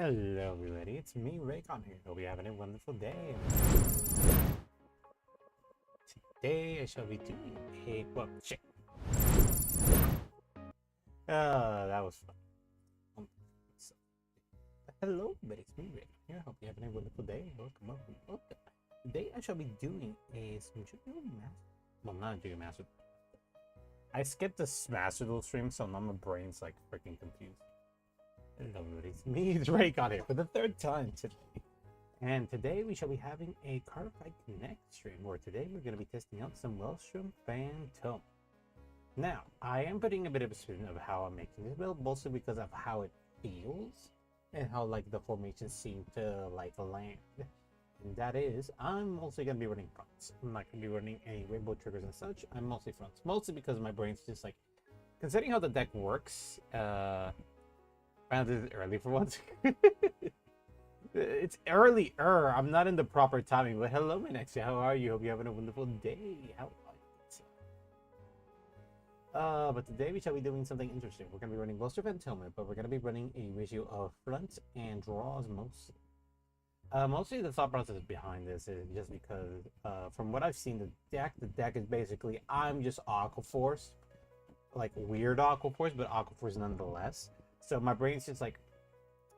Hello everybody, it's me, Ray-Kon here. Hope you're having a wonderful day. Today I shall be doing a shit. That was fun. Hello everybody, it's me, Ray here. Hope you're having a wonderful day. Welcome. Today I shall be doing some Junior Master. Well, not a Junior Master. I skipped the Master Duel stream, so now my brain's like freaking confused. Hello everybody, it's me, it's Ray-Kon here for the third time today. And today we shall be having a Cardify Connect stream, where today we're going to be testing out some Welstra Fantome. Now, I am putting a bit of a spin of how I'm making this build, mostly because of how it feels and how like the formations seem to like land. And that is, I'm mostly going to be running fronts. I'm not going to be running any rainbow triggers and such. I'm mostly fronts, mostly because my brain's just like, considering how the deck works, found it early for once. It's early-er. I'm not in the proper timing, but hello, my next. How are you? Hope you're having a wonderful day. How are you? But today we shall be doing something interesting. We're going to be running Welstra Fantome, but we're going to be running a ratio of fronts and draws mostly. Mostly the thought process behind this is just because, from what I've seen, the deck is basically, I'm just Aqua Force. Like, weird Aqua Force, but Aqua Force nonetheless. So my brain's just like,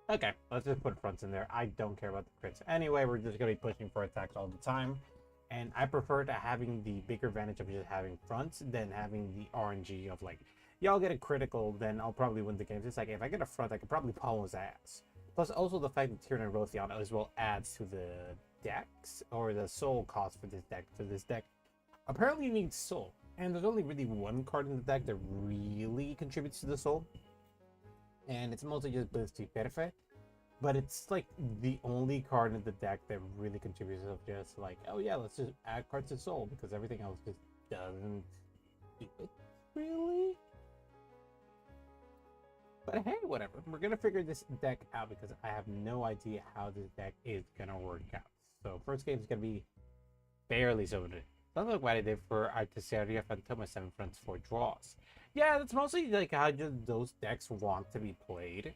okay, let's just put fronts in there. I don't care about the crits. Anyway, we're just going to be pushing for attacks all the time. And I prefer to having the bigger advantage of just having fronts than having the RNG of like, y'all get a critical, then I'll probably win the game. It's like, if I get a front, I could probably pummel his ass. Plus, also the fact that Tyrann and Rothion as well adds to the dex, or the soul cost for this deck. For this deck, apparently you need soul. And there's only really one card in the deck that really contributes to the soul. And it's mostly just Blitzty Perfect, but it's like the only card in the deck that really contributes of just like, oh yeah, let's just add cards to soul, because everything else just doesn't do it really. But hey, whatever, we're gonna figure this deck out because I have no idea how this deck is gonna work out. So first game is gonna be fairly similar. That's like what I did for Artisaria Fantome 7 fronts 4 draws. Yeah, that's mostly like how just those decks want to be played,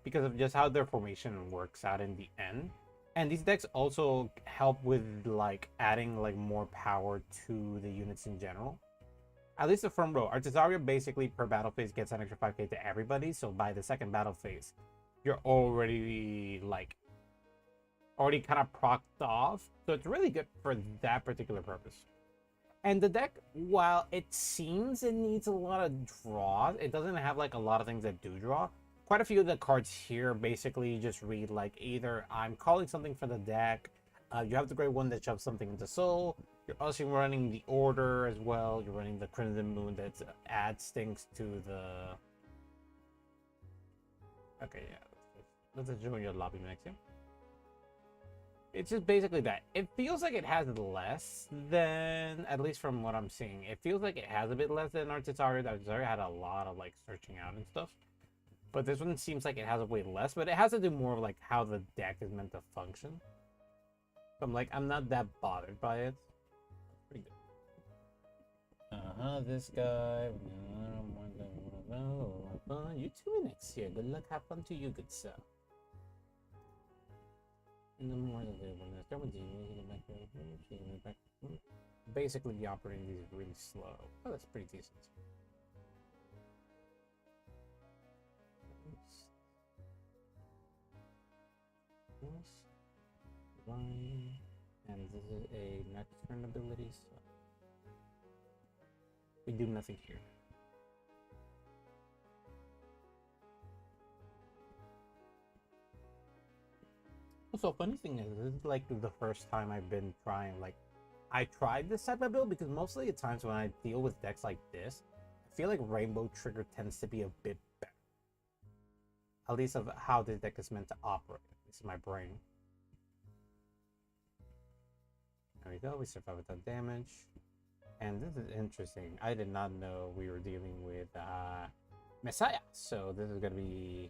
because of just how their formation works out in the end. And these decks also help with like adding like more power to the units in general. At least the front row. Artisaria basically per battle phase gets an extra 5k to everybody, so by the second battle phase, you're already kind of procced off. So it's really good for that particular purpose. And the deck, while it seems it needs a lot of draws, it doesn't have like a lot of things that do draw. Quite a few of the cards here basically just read like either I'm calling something for the deck, you have the great one that shoves something into soul, you're also running the order as well, you're running the Crimson Moon that adds things to the... Okay, yeah, let's join your lobby next time. It's just basically that. It feels like it has less than, at least from what I'm seeing, it feels like it has a bit less than Artisaria. Artisaria had a lot of like searching out and stuff. But this one seems like it has a way less, but it has to do more of like how the deck is meant to function. So I'm not that bothered by it. Pretty good. This guy. You too next year. Good luck, have fun to you, good sir. Basically, the operating is really slow. Oh, that's pretty decent. And this is a next turn ability, so we do nothing here. Also, funny thing is, this is like the first time I've been trying, like, I tried this type of build because mostly at times when I deal with decks like this, I feel like Rainbow Trigger tends to be a bit better. At least of how this deck is meant to operate. This is my brain. There we go, we survived without damage. And this is interesting. I did not know we were dealing with Messiah, so this is going to be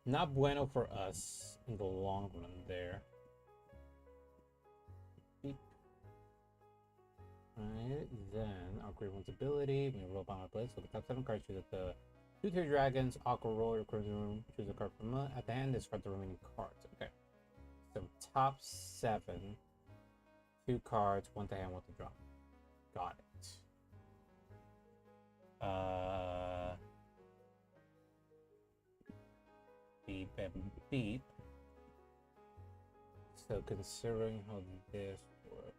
not bueno for us in the long run there. Beep. Alright, then our Great One's ability, we roll on our play, so the top 7 cards shoot at the 2 tier dragons, aqua roll, or cruising room. Choose a card from at the end. Discard the remaining cards. Okay. So top 7. 2 cards, 1 to hand, 1 to drop. Got it. Beep and beep. So considering how this works.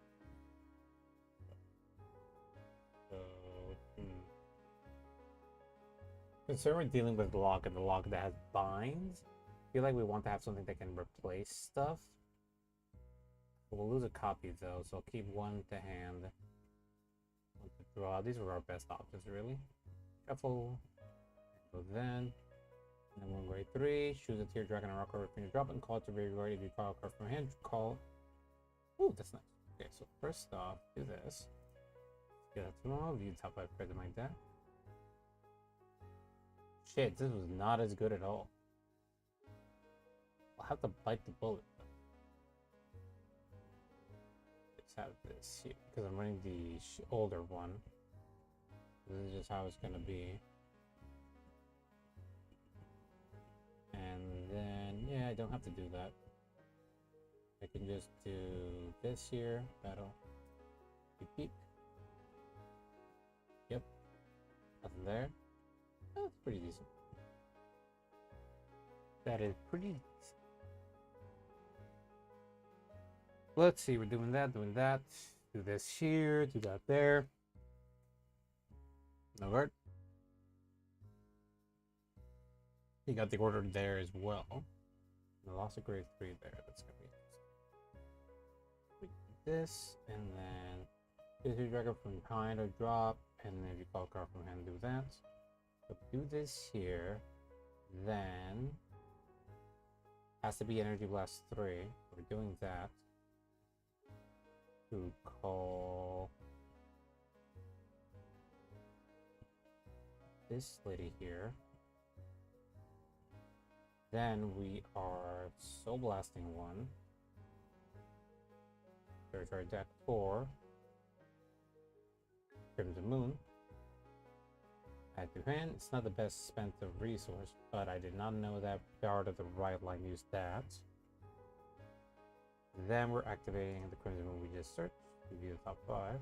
So, considering we're dealing with lock and the lock that has binds, I feel like we want to have something that can replace stuff. We'll lose a copy though, so I'll keep 1 to hand, 1 to draw. These are our best options, really. Shuffle, go then. And then 1 grade 3, choose a tier dragon and rock card from your drop and call it to reroll. If you call a card from hand, call. Ooh, that's nice. Okay, so first off, do this. Get that tomorrow, view top 5 cards in my deck. Shit, this was not as good at all. I'll have to bite the bullet. Let's have this here, because I'm running the older one. This is just how it's gonna be. And then, yeah, I don't have to do that. I can just do this here, battle. Beep, beep. Yep. Nothing there. That's pretty decent. That is pretty decent. Let's see, we're doing that, do this here, do that there. No guard. You got the order there as well. And I lost a grade 3 there. That's gonna be this, and then choose your dragon from behind or drop, and then if you call a card from hand, do that. So do this here, then has to be Energy Blast 3. We're doing that. To call this lady here. Then we are Soul Blasting 1. Search our deck for Crimson Moon. Add to hand. It's not the best spent of resource, but I did not know that Guard of the Right line used that. Then we're activating the Crimson Moon we just searched. Review the top 5.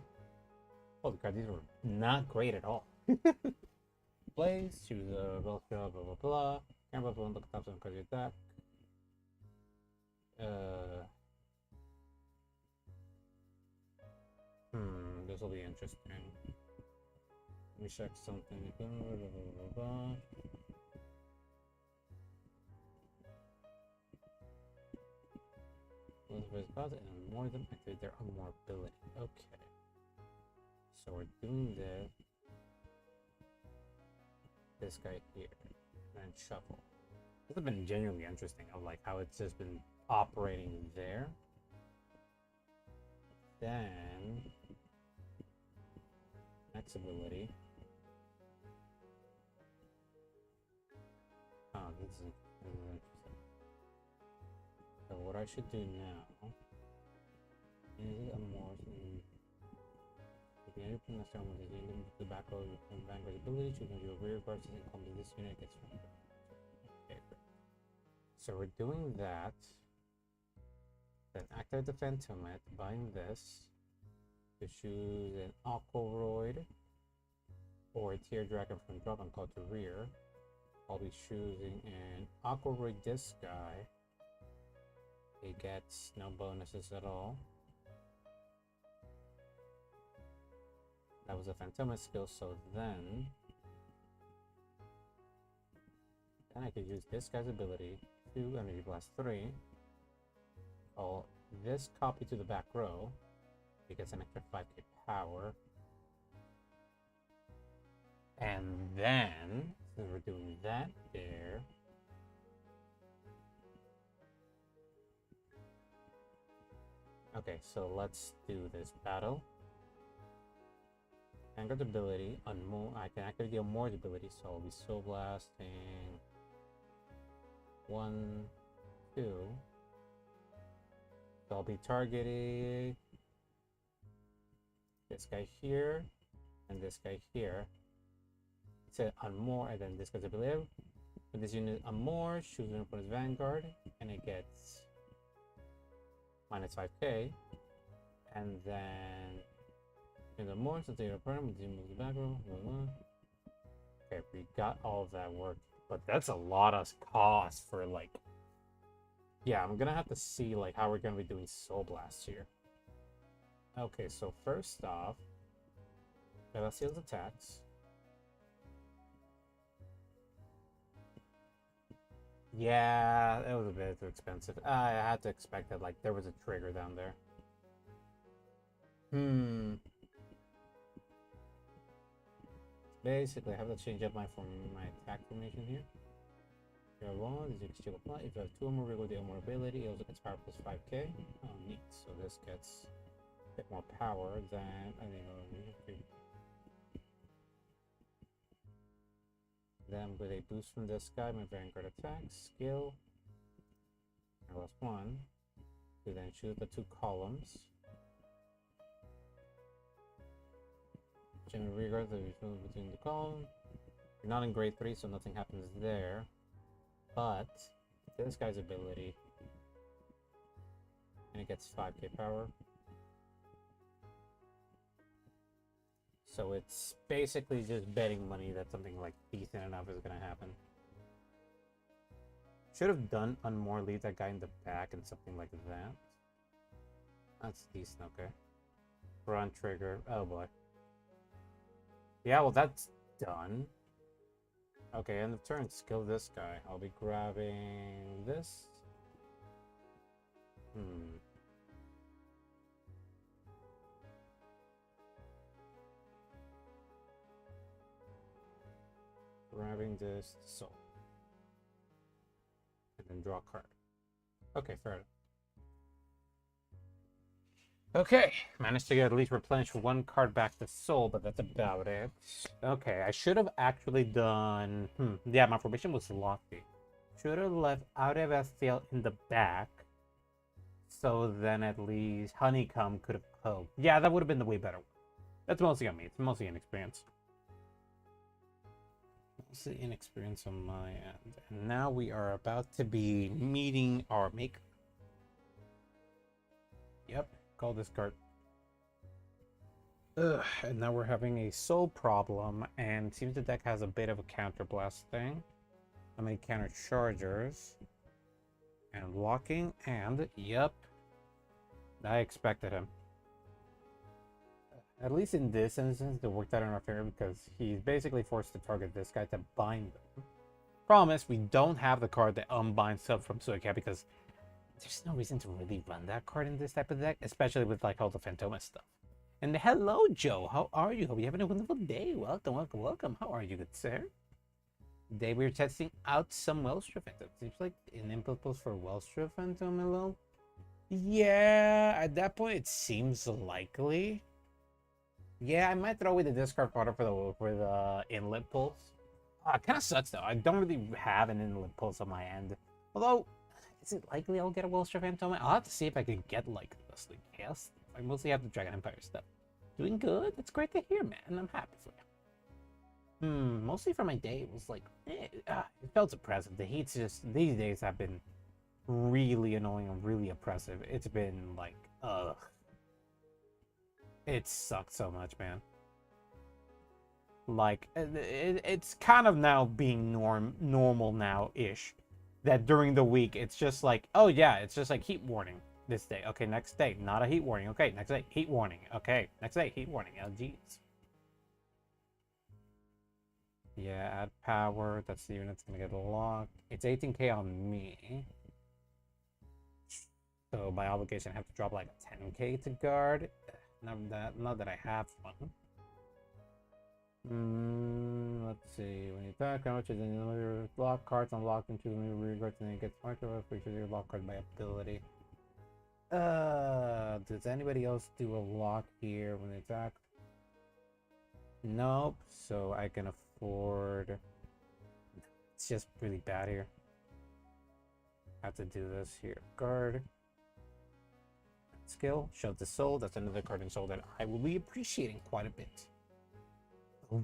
Holy crap, these were not great at all. Blaze, choose a Welstra, blah blah blah. Camera phone, look at top 7 cards of your deck. This will be interesting. Let me check something. Blah, blah, blah, blah. And more of them activate their unmore ability. Okay. So we're doing this guy here. And then shuffle. This has been genuinely interesting. I like how it's just been operating there. Then next ability. Oh, this is interesting. So what I should do now is unmore. If you enter next time with the unit the back row from Vanguard's ability, choose your rear guards and come to this unit gets one. Okay, great. So we're doing that. Then activate the Fantome, bind this. To choose an Aquaroid or a Tier Dragon from drop and call to rear. I'll be choosing an Aquaroid this guy. He gets no bonuses at all. That was a Fantome skill, so then I could use this guy's ability to Energy Blast 3. Call this copy to the back row. He gets an extra 5k power. And then, since we're doing that there, okay, so let's do this battle. Vanguard's ability, I can activate the Unmoored ability, so I'll be Soul Blasting 1, 2. So I'll be targeting this guy here and this guy here. set on more, and then discards ability. With this unit on more, choose an opponent's Vanguard, and it gets minus 5k. And then in the more, so take your opponent, move the back row. Okay, we got all of that work, but that's a lot of cost for like. Yeah, I'm gonna have to see like how we're gonna be doing Soul Blast here. Okay, so first off, let's see those attacks. Yeah, it was a bit too expensive. I had to expect that, like, there was a trigger down there. Basically, I have to change up my attack formation here. If you have one, this is still apply. If you have 2 or more, we go the more ability. It also gets power plus 5k. Oh, neat. So this gets a bit more power than I think. Then with a boost from this guy, my Vanguard attack skill. I lost 1. We then shoot the 2 columns. General regard the result between the column. You're not in grade 3, so nothing happens there. But this guy's ability, and it gets 5k power. So it's basically just betting money that something like decent enough is gonna happen. Should have done on more, leave that guy in the back and something like that. That's decent, okay. Front trigger, oh boy. Yeah, well that's done. Okay, end of turn, skill this guy. I'll be grabbing this. Grabbing this soul. And then draw a card. Okay, fair enough. Okay, managed to get at least replenish 1 card back to soul, but that's about it. Okay, I should have actually done... yeah, my formation was lofty. Should have left Out of Estiel in the back, so then at least Honeycomb could have poked. Yeah, that would have been the way better one. That's mostly on me. It's mostly inexperience. Mostly inexperience on my end. And now we are about to be meeting our maker. Yep. Call this card. Ugh, and now we're having a soul problem, and it seems the deck has a bit of a counter blast thing. How many counter chargers? And locking, and yep. I expected him. At least in this instance, it worked out in our favor because he's basically forced to target this guy to bind them. Promise, we don't have the card that unbinds stuff from Suica because there's no reason to really run that card in this type of deck, especially with like all the Fantome stuff. And hello, Joe. How are you? Hope you're having a wonderful day. Welcome, welcome, welcome. How are you, good sir? Today we're testing out some Welstra Fantome. Seems like an input post for Welstra Fantome, hello? Yeah, at that point it seems likely. Yeah, I might throw away the discard fodder for the inlet pulse. It kind of sucks though. I don't really have an inlet pulse on my end. Although, is it likely I'll get a Welstra Fantome? I'll have to see if I can get like Leslie Chaos. I mostly have the Dragon Empire stuff. Doing good? That's great to hear, man. I'm happy for you. Mostly for my day, it was like, it felt oppressive. The heat's just, these days have been really annoying and really oppressive. It's been like, ugh. It sucked so much, man. Like, it's kind of now being normal now-ish. That during the week, it's just like, oh yeah, it's just like heat warning this day. Okay, next day, not a heat warning. Okay, next day, heat warning. Okay, next day, heat warning. Oh, jeez. Yeah, add power. That's the unit's gonna get locked. It's 18k on me. So by obligation, I have to drop like 10k to guard. Not that I have one. Let's see. When you attack, how much is in your lock cards unlocked into new rear guards, and then it gets marked over for your lock card by ability. Does anybody else do a lock here when they attack? Nope. So I can afford. It's just really bad here. Have to do this here. Guard. Skill. Show the soul. That's another card in soul that I will be appreciating quite a bit.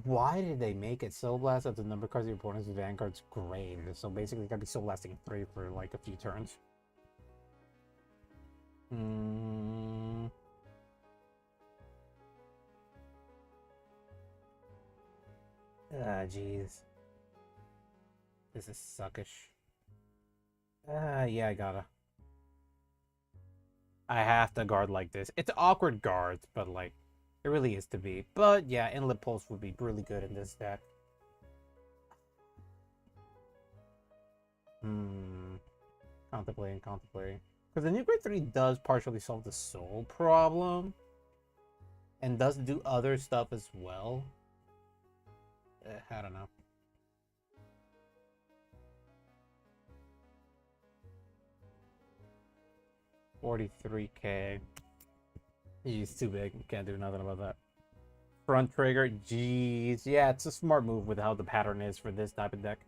Why did they make it Soul Blast at the number of cards your opponent's Vanguard's grade? So basically, it's gotta be Soul Blasting 3 for like a few turns. Ah, jeez. This is suckish. Yeah, I gotta. I have to guard like this. It's awkward guards, but like, it really is to be. But yeah, Inlet Pulse would be really good in this deck. Contemplating. Because the new grade 3 does partially solve the soul problem. And does do other stuff as well. I don't know. $43K. He's too big. Can't do nothing about that. Front trigger. Jeez. Yeah, it's a smart move with how the pattern is for this type of deck.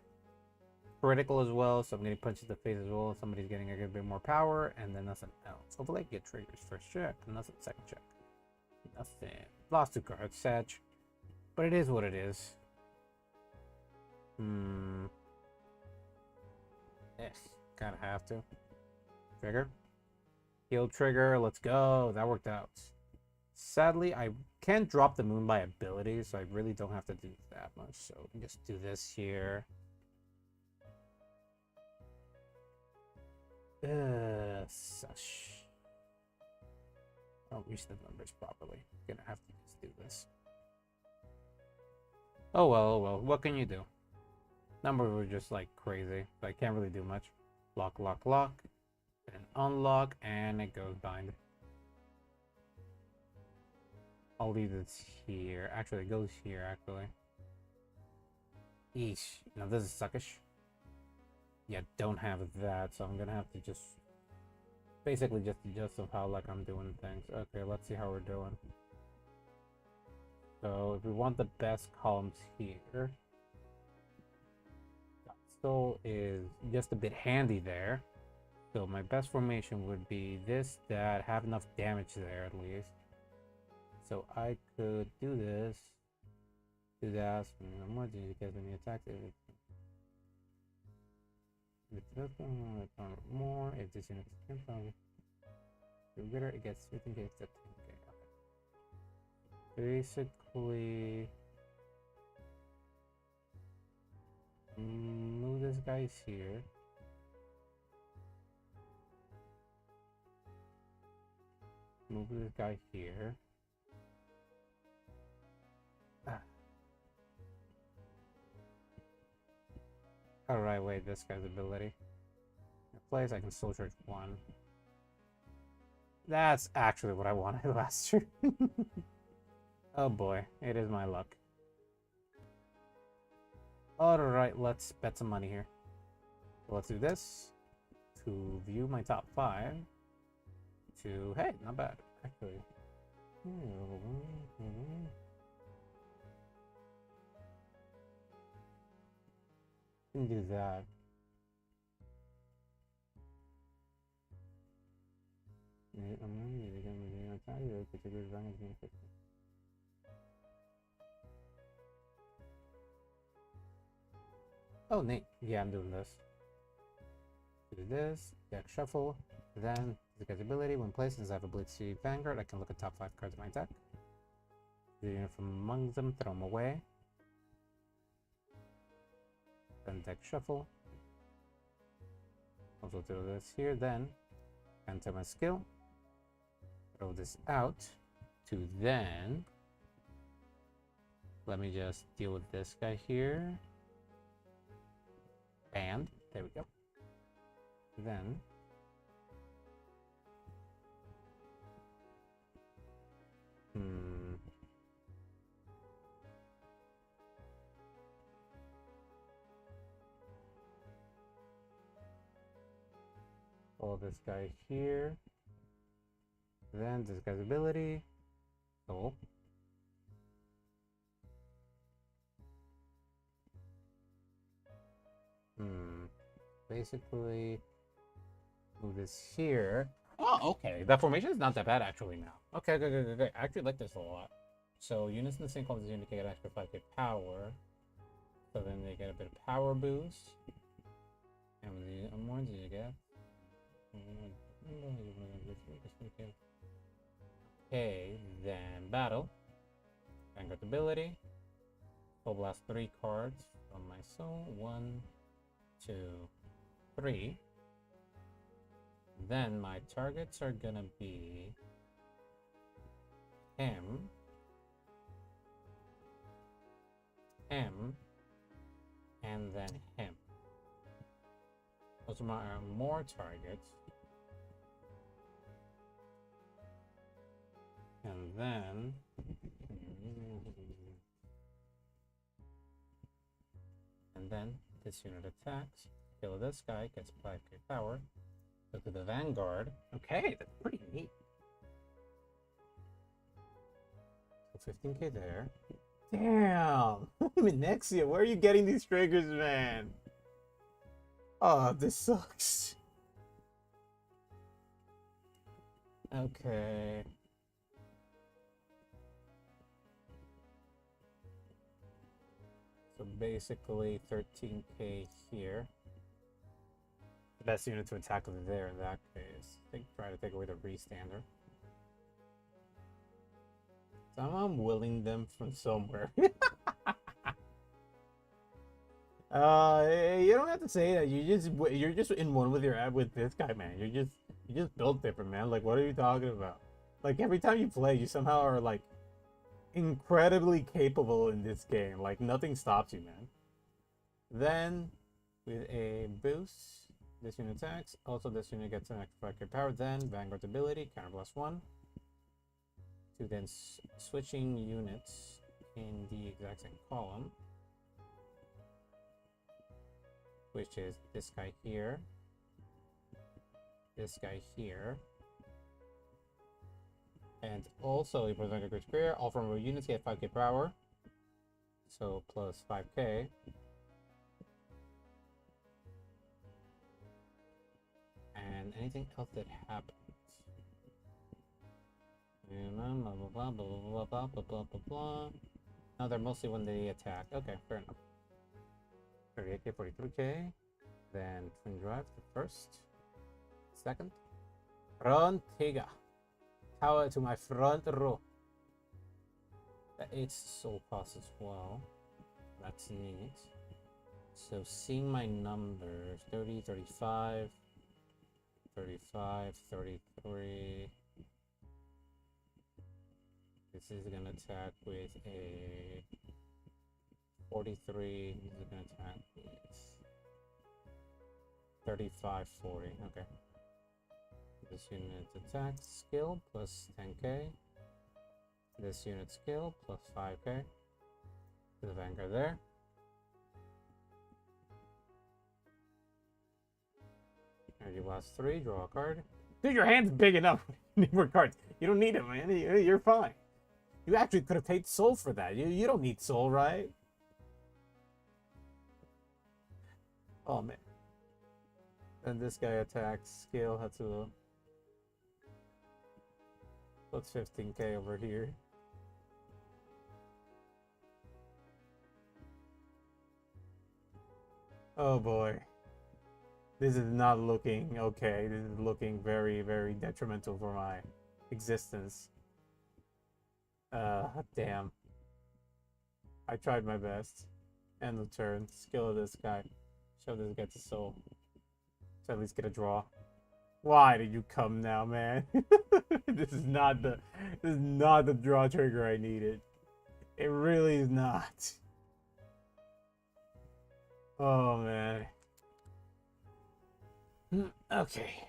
Critical as well, so I'm getting punched in the face as well. Somebody's getting a bit more power, and then nothing else. Hopefully I get triggers first check, nothing second check. Nothing. Lost 2 cards, Sag. But it is what it is. Yes, kinda have to. Trigger. Heal trigger, let's go. That worked out. Sadly, I can't drop the moon by ability, so I really don't have to do that much. So just do this here. Such. I don't reach the numbers properly. Gonna have to just do this. Oh well, what can you do? Numbers were just like crazy, so I can't really do much. Lock, and unlock, and it goes bind. I'll leave this here. Actually, it goes here, actually. Eesh. Now this is suckish. Yeah, don't have that, so I'm gonna have to just basically just adjust of how like I'm doing things. Okay, let's see how we're doing. So if we want the best columns here, Soul is just a bit handy there. So my best formation would be this, that, have enough damage there at least. So I could do this, do that, more than you get any attacks. More if this unit is from the ritter, it gets 15k to 10k. Basically, move this guy here. Move this guy here. Alright, wait, this guy's ability. In place, I can soul charge 1. That's actually what I wanted last turn. Oh boy, it is my luck. Alright, let's bet some money here. So let's do this. To view my top 5. To, hey, not bad, actually. Can do that. Oh, neat. Yeah, I'm doing this. Do this, deck shuffle, then the guy's ability. When placed, since I have a Blitzy Vanguard, I can look at top 5 cards of my deck. The unit from among them, throw them away. Then deck shuffle. Also do this here, then enter my skill. Throw this out to then. Let me just deal with this guy here. And there we go. Then all this guy here. Then this guy's ability. Soul. Basically move this here. Oh, okay. That formation is not that bad actually now. Okay. I actually like this a lot. So units in the same color as the unit get extra 5k power. So then they get a bit of power boost. And with the more do you get? Okay, then battle. Vanguard ability. Full blast 3 cards from my soul. 1, 2, 3. Then my targets are gonna be him, and then him. Those are my more targets. And then this unit attacks. Kill this guy, gets 5k power. Go to the Vanguard. Okay, that's pretty neat. So 15k there. Damn! Nexia, where are you getting these triggers, man? Oh, this sucks. Okay. So basically 13k here. The best unit to attack over there in that case. I think try to take away the restander. So I'm willing them from somewhere. You don't have to say that. You're just in one with with this guy, man. You just built different, man. Like, what are you talking about? Like, every time you play, you somehow are like incredibly capable in this game. Like, nothing stops you, man. Then with a boost, this unit attacks. Also, this unit gets an extra 5k power. Then Vanguard ability, counterblast 1. To then switching units in the exact same column, which is this guy here, this guy here, and also a present a great career. All from units get 5k power, so plus 5k. And anything else that happens. Blah blah blah blah blah blah blah blah blah blah. No, they're mostly when they attack. Okay, fair enough. 38k, 43k. Then twin drive the first, second. Frontiga. Tower to my front row. That 8 soul cost as well. That's neat. So seeing my numbers, 30, 35, 35, 33. This is gonna attack with a 43. This is gonna attack with 35, 40. Okay. This unit's attack skill plus 10k. This unit skill plus 5k. To the Vanguard there. Energy blast 3. Draw a card. Dude, your hand's big enough. You need more cards. You don't need it, man. You're fine. You actually could have paid soul for that. You don't need soul, right? Oh, man. And this guy attacks. Skill Hatsuo. Plus 15k over here. Oh, boy. This is not looking okay. This is looking very, very detrimental for my existence. Damn. I tried my best. End of turn. Skill of this guy. Show this guy to soul. So at least get a draw. Why did you come now, man? This is not the draw trigger I needed. It really is not. Oh man. Okay.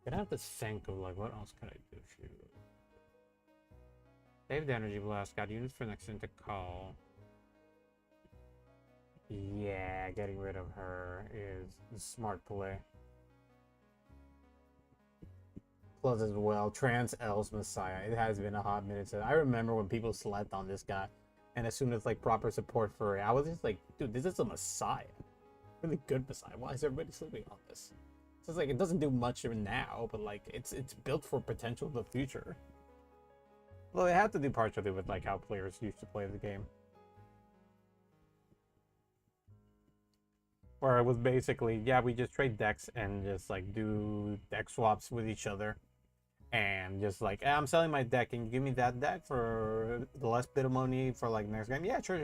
Gonna have to think of like what else can I do? Shoot. Save the energy blast. Got units for next turn to call. Yeah, getting rid of her is a smart play. Plus as well, Trans L's Messiah. It has been a hot minute since. I remember when people slept on this guy, and as soon as like proper support for it, I was just like, dude, this is a Messiah. Really good Messiah. Why is everybody sleeping on this? So it's like it doesn't do much even now, but like it's built for potential in the future. Well, it had to do partially with like how players used to play the game. Where it was basically, yeah, we just trade decks and just like do deck swaps with each other. And just like, hey, I'm selling my deck, and you give me that deck for the less bit of money for like next game? Yeah, sure.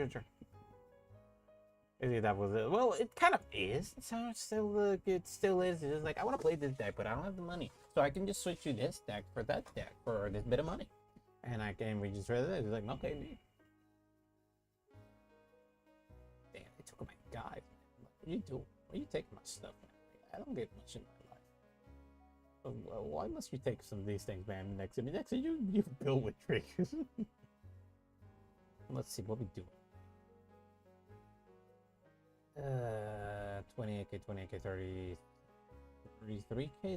Maybe that was it. Well, it kind of is. It still it still is. It's just like, I want to play this deck, but I don't have the money, so I can just switch to this deck for that deck for this bit of money, and we just read it. It's like, okay, dude. Damn, they took my guy. What are you doing? Why are you taking my stuff, man? I don't get much in my life. Well, why must you take some of these things, man? Next, you build with triggers. Let's see what we do. 28k, 28k, 33k,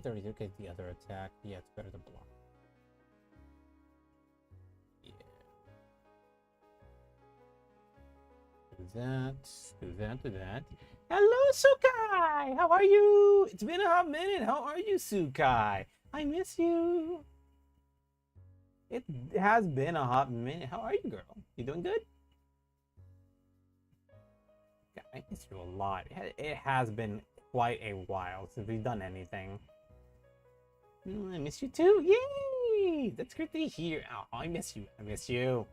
33k. The other attack. Yeah, it's better to block. Yeah. Do that. Hello, Sukai! How are you? It's been a hot minute. How are you, Sukai? I miss you. It has been a hot minute. How are you, girl? You doing good? Yeah, I miss you a lot. It has been quite a while since we've done anything. I miss you too. Yay! That's great to hear. Oh, I miss you. I miss you.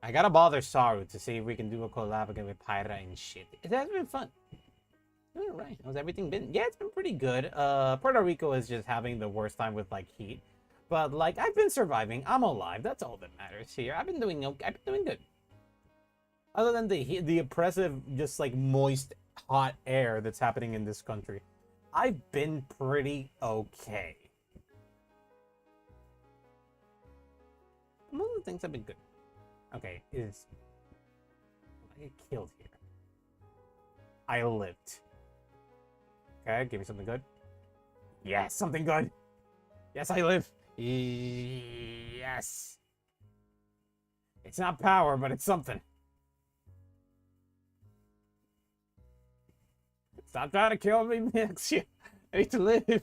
I gotta bother Saru to see if we can do a collab again with Pyra and shit. It has been fun. All right. How's everything been? Yeah, it's been pretty good. Puerto Rico is just having the worst time with like heat, but like I've been surviving. I'm alive. That's all that matters here. I've been doing okay. I've been doing good. Other than the oppressive, just like moist, hot air that's happening in this country, I've been pretty okay. One of the things have been good. Okay, is I get killed here. I lived. Okay, give me something good. Yes, something good. Yes, I live. Yes. It's not power, but it's something. Stop trying to kill me, Mix. I need to live.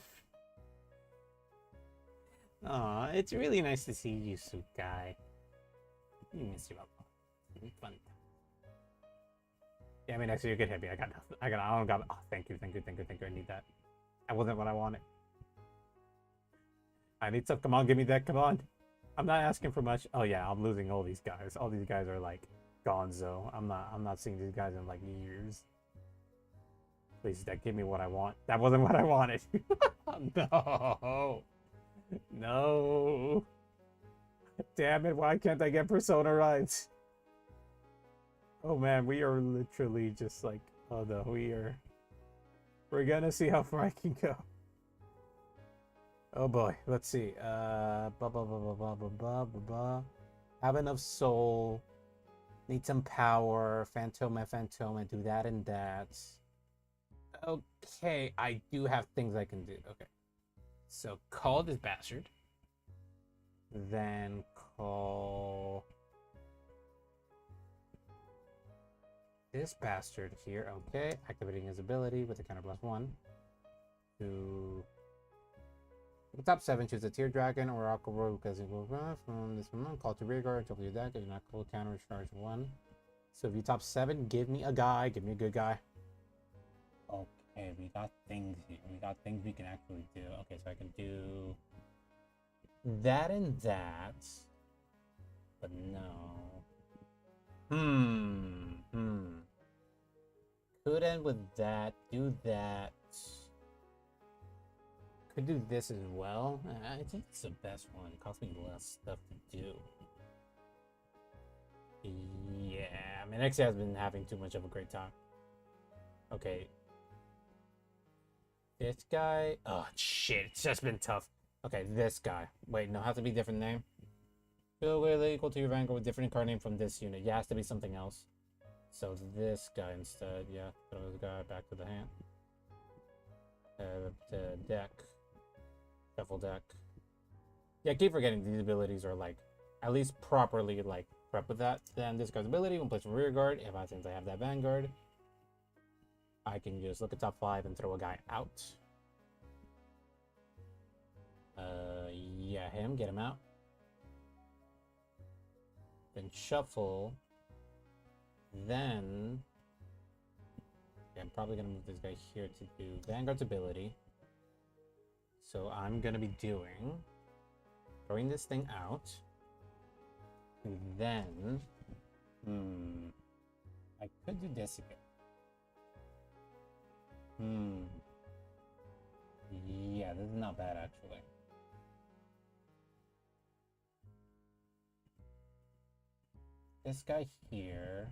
Aw, it's really nice to see you, Sukai. I miss you a lot. Fun. Yeah, I mean, actually, you could hit me. I don't got. Oh, thank you. I need that. That wasn't what I wanted. I need some. Come on, give me that. Come on. I'm not asking for much. Oh yeah, I'm losing all these guys. All these guys are like gonzo. I'm not seeing these guys in like years. Please, that give me what I want. That wasn't what I wanted. No. No. Damn it, why can't I get Persona rights? Oh man, we are literally just like, oh no, we're gonna see how far I can go. Oh boy, let's see. Have enough soul. Need some power. Fantome, do that and that. Okay, I do have things I can do. Okay. So call this bastard. Then call this bastard here. Okay, activating his ability with the counter +1 to the top 7. Choose a tier dragon or aqua rogue because it will run from this moment. Call to rear guard until your deck. If you're not called, counter charge 1. So if you top 7, give me a guy. Give me a good guy. Okay, we got things here. We got things we can actually do. Okay, so I can do that and that, but no. Could end with that. Do that. Could do this as well. I think it's the best one. It costs me less stuff to do. Yeah, I mean, X has been having too much of a great time. Okay. This guy. Oh, shit. It's just been tough. Okay, this guy. Wait, no, it has to be a different name. Feel really equal to your Vanguard with different card name from this unit. Yeah, it has to be something else. So this guy instead. Yeah, throw this guy back to the hand. The deck. Shuffle deck. Yeah, I keep forgetting these abilities are like, at least properly like prep with that. Then this guy's ability, one place from rear guard. Since I have that Vanguard, I can just look at top 5 and throw a guy out. Yeah, him, get him out. then shuffle, then I'm probably gonna move this guy here to do Vanguard's ability. So I'm gonna be throwing this thing out, and then I could do this again. Yeah, this is not bad actually. This guy here.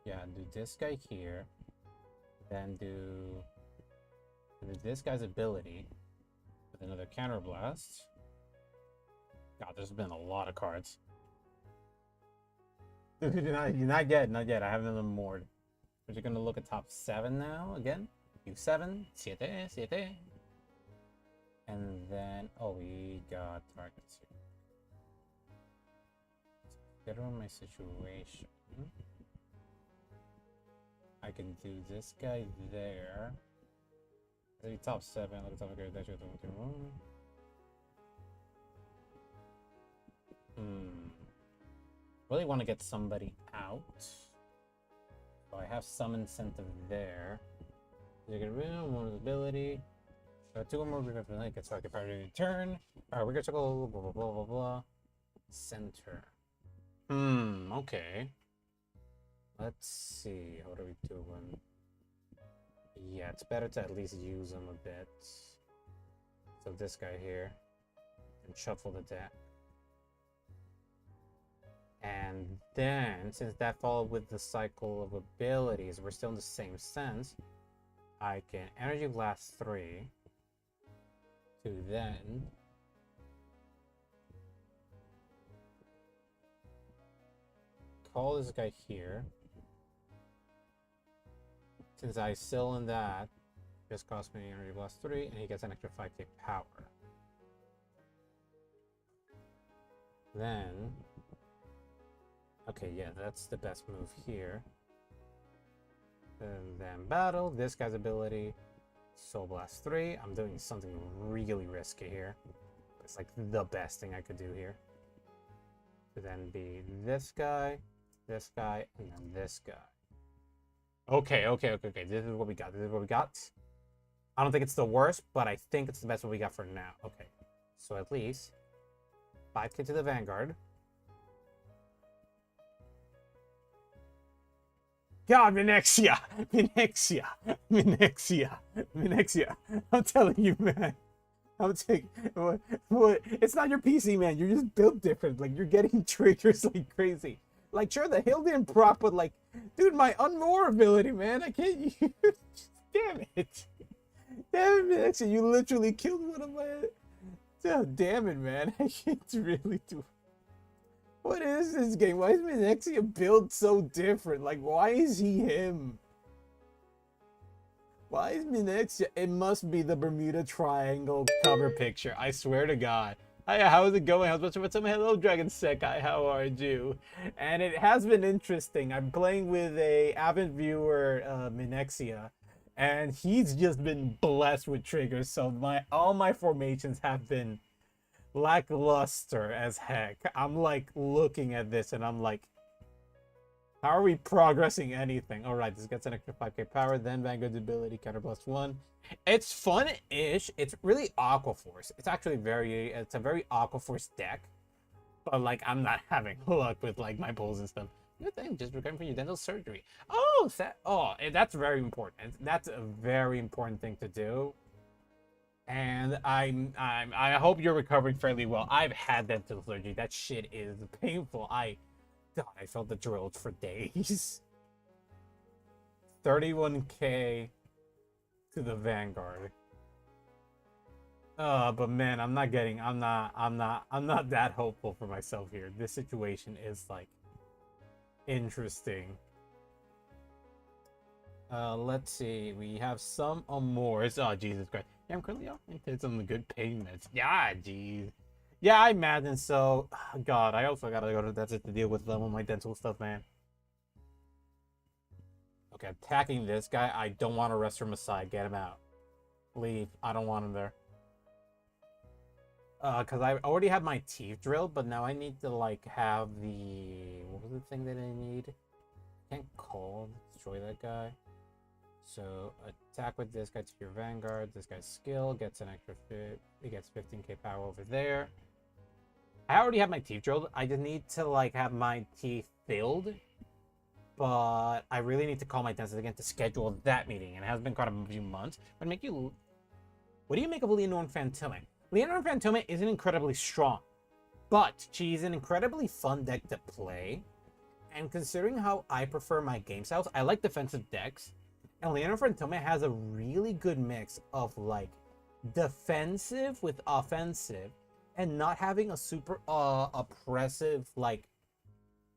Yeah, do this guy here. Then do this guy's ability with another counterblast. God, there's been a lot of cards. not yet. I have another more. We're just gonna look at top 7 now again. U7, 7. And then we got targets here. Get on my situation. I can do this guy there. Maybe top 7. Look at top okay, that's your really want to get somebody out. So I have some incentive there. You get rid of one ability. So 2 more we're gonna get so I can probably return. Alright, we're gonna go blah blah blah blah blah. Center. Okay. Let's see, what are we doing? Yeah, it's better to at least use them a bit. So this guy here, and shuffle the deck. And then, since that followed with the cycle of abilities, we're still in the same sense. I can Energy Blast 3 to then call this guy here. Since I still in that, just cost me Energy Blast 3, and he gets an extra 5k power. Then, okay, yeah, that's the best move here. And then battle, this guy's ability, Soul Blast 3. I'm doing something really risky here. It's like the best thing I could do here. To then be this guy, and then this guy. Okay. This is what we got. I don't think it's the worst, but I think it's the best what we got for now. Okay. So at least 5k to the Vanguard. God, Minexia! I'm telling you, man. What? It's not your PC, man. You're just built different. Like, you're getting triggers like crazy. Like, sure, the hill didn't prop, but like, dude, my unmoor ability, man, I can't use. Damn it, Minexia, you literally killed one of my. Oh, damn it, man, I can't really do. What is this game? Why is Minexia built so different? Like, why is he him? Why is Minexia? It must be the Bermuda Triangle cover picture. I swear to God. Hi, how's it going? How's what's up? Hello, Dragon Sekai. How are you? And it has been interesting. I'm playing with a avid viewer, Minexia, and he's just been blessed with triggers. So all my formations have been lackluster as heck. I'm like looking at this and I'm like, how are we progressing anything? All right, this gets an extra 5k power, then Vanguard's ability, counter +1. It's fun-ish. It's really Aquaforce. It's actually it's a very Aquaforce deck. But like, I'm not having luck with like my pulls and stuff. Good thing, just recovering from your dental surgery. Oh, that's very important. That's a very important thing to do. And I hope you're recovering fairly well. I've had dental surgery. That shit is painful. God, I felt the drills for days. 31k to the Vanguard. But man, I'm not that hopeful for myself here. This situation is like interesting. Let's see. We have some more. Oh, Jesus Christ. Yeah, I'm currently off into some good payments. Yeah, jeez. Yeah, I imagine so. God, I also gotta go to the dentist to deal with some of my dental stuff, man. Okay, attacking this guy. I don't want to rest from his side. Get him out. Leave. I don't want him there. Because I already have my teeth drilled, but now I need to, like, have the... What was the thing that I need? Can't call, destroy that guy. So, attack with this guy to your vanguard. This guy's skill gets an extra fit. He gets 15k power over there. I already have my teeth drilled. I just need to, like, have my teeth filled. But I really need to call my dentist again to schedule that meeting. And it has been quite a few months. But make you... What do you make of Leonore Fantome? Leonore Fantome isn't incredibly strong. But she's an incredibly fun deck to play. And considering how I prefer my game styles, I like defensive decks. And Leonore Fantome has a really good mix of, like, defensive with offensive. And not having a super oppressive, like,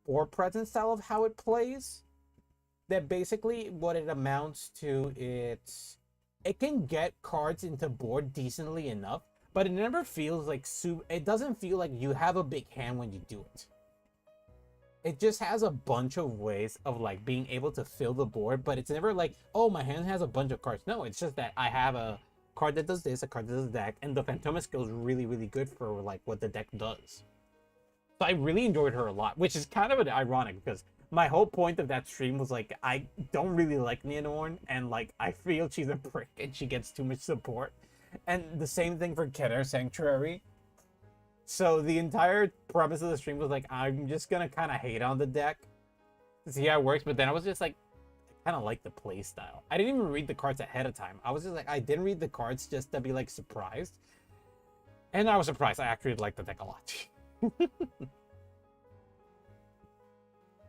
board presence style of how it plays. That basically what it amounts to, it can get cards into board decently enough, but it never feels like it doesn't feel like you have a big hand when you do it. It just has a bunch of ways of, like, being able to fill the board, but it's never like, oh, my hand has a bunch of cards. No, it's just that I have a card that does this, a card that does that, and the Fantome skill is really, really good for, like, what the deck does. So I really enjoyed her a lot, which is kind of ironic because my whole point of that stream was, like, I don't really like Leonore, and, like, I feel she's a prick and she gets too much support. And the same thing for Kenner Sanctuary. So the entire premise of the stream was, like, I'm just gonna kind of hate on the deck to see how it works, but then I was just like, I kind of like the play style. I didn't even read the cards ahead of time. I was just like, I didn't read the cards just to be, like, surprised. And I was surprised. I actually liked the deck a lot.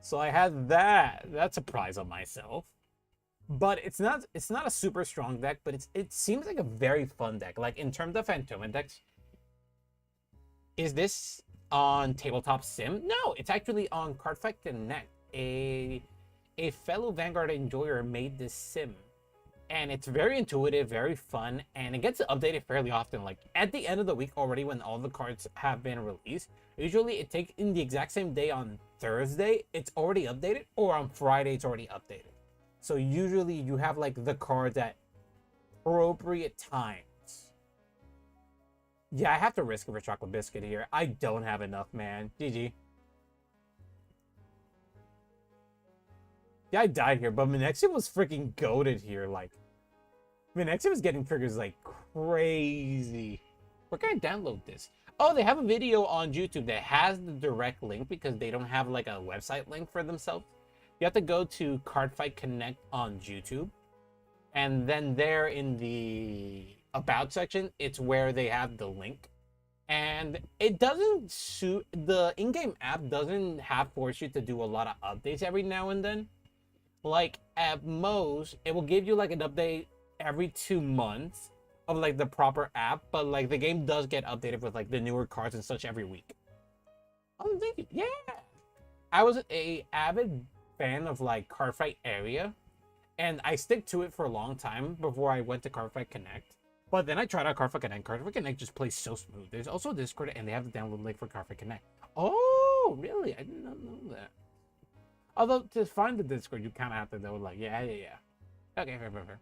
So I had that surprise on myself. But it's not a super strong deck, but it seems like a very fun deck. Like, in terms of Fantome decks, is this on Tabletop Sim? No, it's actually on Cardfight Connect. A fellow Vanguard enjoyer made this sim. And it's very intuitive, very fun, and it gets updated fairly often. Like, at the end of the week already, when all the cards have been released, usually it takes in the exact same day on Thursday, it's already updated, or on Friday, it's already updated. So usually you have, like, the cards at appropriate times. Yeah, I have to risk it for Chocolate Biscuit here. I don't have enough, man. GG. Yeah, I died here, but Minexia was freaking goated here. Like, Minexia was getting triggers like crazy. Where can I download this? Oh, they have a video on YouTube that has the direct link because they don't have, like, a website link for themselves. You have to go to Cardfight Connect on YouTube. And then there in the About section, it's where they have the link. And it doesn't suit... The in-game app doesn't force you to do a lot of updates every now and then. Like, at most, it will give you, like, an update every 2 months of, like, the proper app. But, like, the game does get updated with, like, the newer cards and such every week. Oh, thank you. Yeah! I was a avid fan of, like, Cardfight Area, and I stick to it for a long time before I went to Cardfight Connect. But then I tried out Cardfight Connect. Cardfight Connect just plays so smooth. There's also a Discord, and they have the download link for Cardfight Connect. Oh, really? I did not know that. Although, to find the Discord, you kind of have to know, like, yeah. Okay, fair.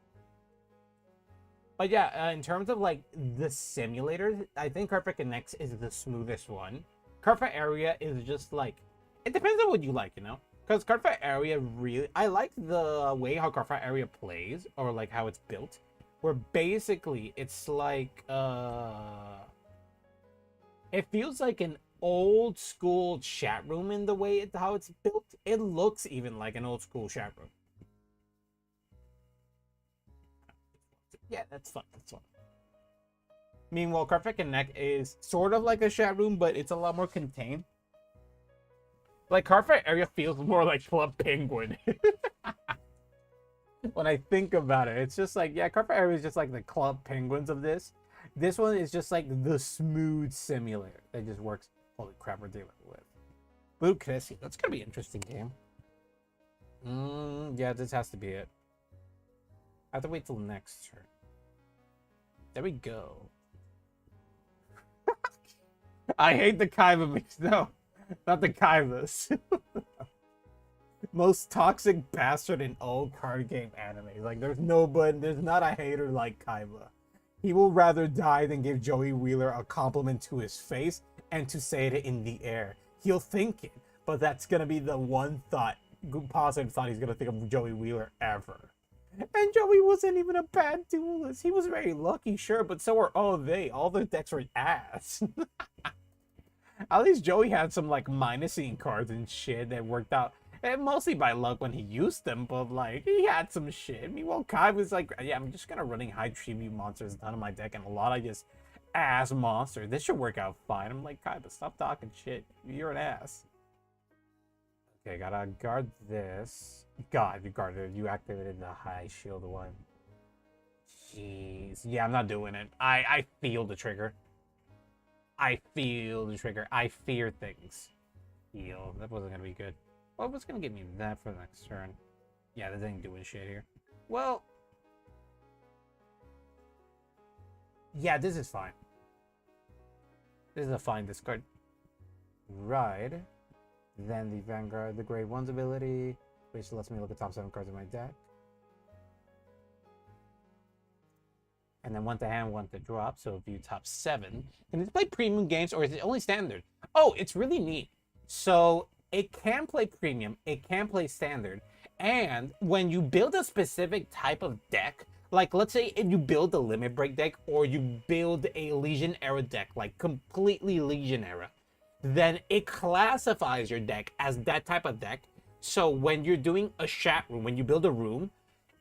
But yeah, in terms of, like, the simulators, I think Cardfight Connect is the smoothest one. Cardfight Area is just, like, it depends on what you like, you know? Because Cardfight Area really... I like the way how Cardfight Area plays, or, like, how it's built. Where basically, it's like, it feels like an old school chat room in the way how it's built. It looks even like an old school chat room. Yeah, that's fun. Meanwhile, Cardfight Connect is sort of like a chat room, but it's a lot more contained. Like, Cardfight Area feels more like Club Penguin. When I think about it, it's just like, yeah, Cardfight Area is just like the Club Penguins of this. This one is just like the smooth simulator that just works. Holy crap, we're dealing with Blue Cressy. That's gonna be an interesting game. Yeah, this has to be it. I have to wait till next turn. There we go. I hate the Kaiba mix. No, not the Kaibas. Most toxic bastard in all card game anime. Like, there's not a hater like Kaiba. He will rather die than give Joey Wheeler a compliment to his face and to say it in the air. He'll think it, but that's gonna be the one positive thought he's gonna think of Joey Wheeler ever. And Joey wasn't even a bad duelist. He was very lucky, sure, but so were all they. All their decks were ass. At least Joey had some like minusing cards and shit that worked out. And mostly by luck when he used them, but like he had some shit. Meanwhile, Kai was like, yeah, I'm just gonna running high tribute monsters a ton of my deck and a lot of just ass monsters. This should work out fine. I'm like, Kai, but stop talking shit. You're an ass. Okay, gotta guard this. God, you guarded. You activated the high shield one. Jeez. Yeah, I'm not doing it. I feel the trigger. I feel the trigger. I fear things. Feel. That wasn't gonna be good. What was gonna give me that for the next turn? Yeah, this ain't doing shit here. Well. Yeah, this is fine. This is a fine discard. Ride. Then the Vanguard, the grade 1's ability, which lets me look at top 7 cards in my deck. And then 1 to hand, 1 to drop, so view top 7. Can it play premium games or is it only standard? Oh, it's really neat. So it can play premium, it can play standard, and when you build a specific type of deck, like let's say if you build a Limit Break deck or you build a Legion Era deck, like completely Legion Era, then it classifies your deck as that type of deck. So when you're doing a chat room, when you build a room,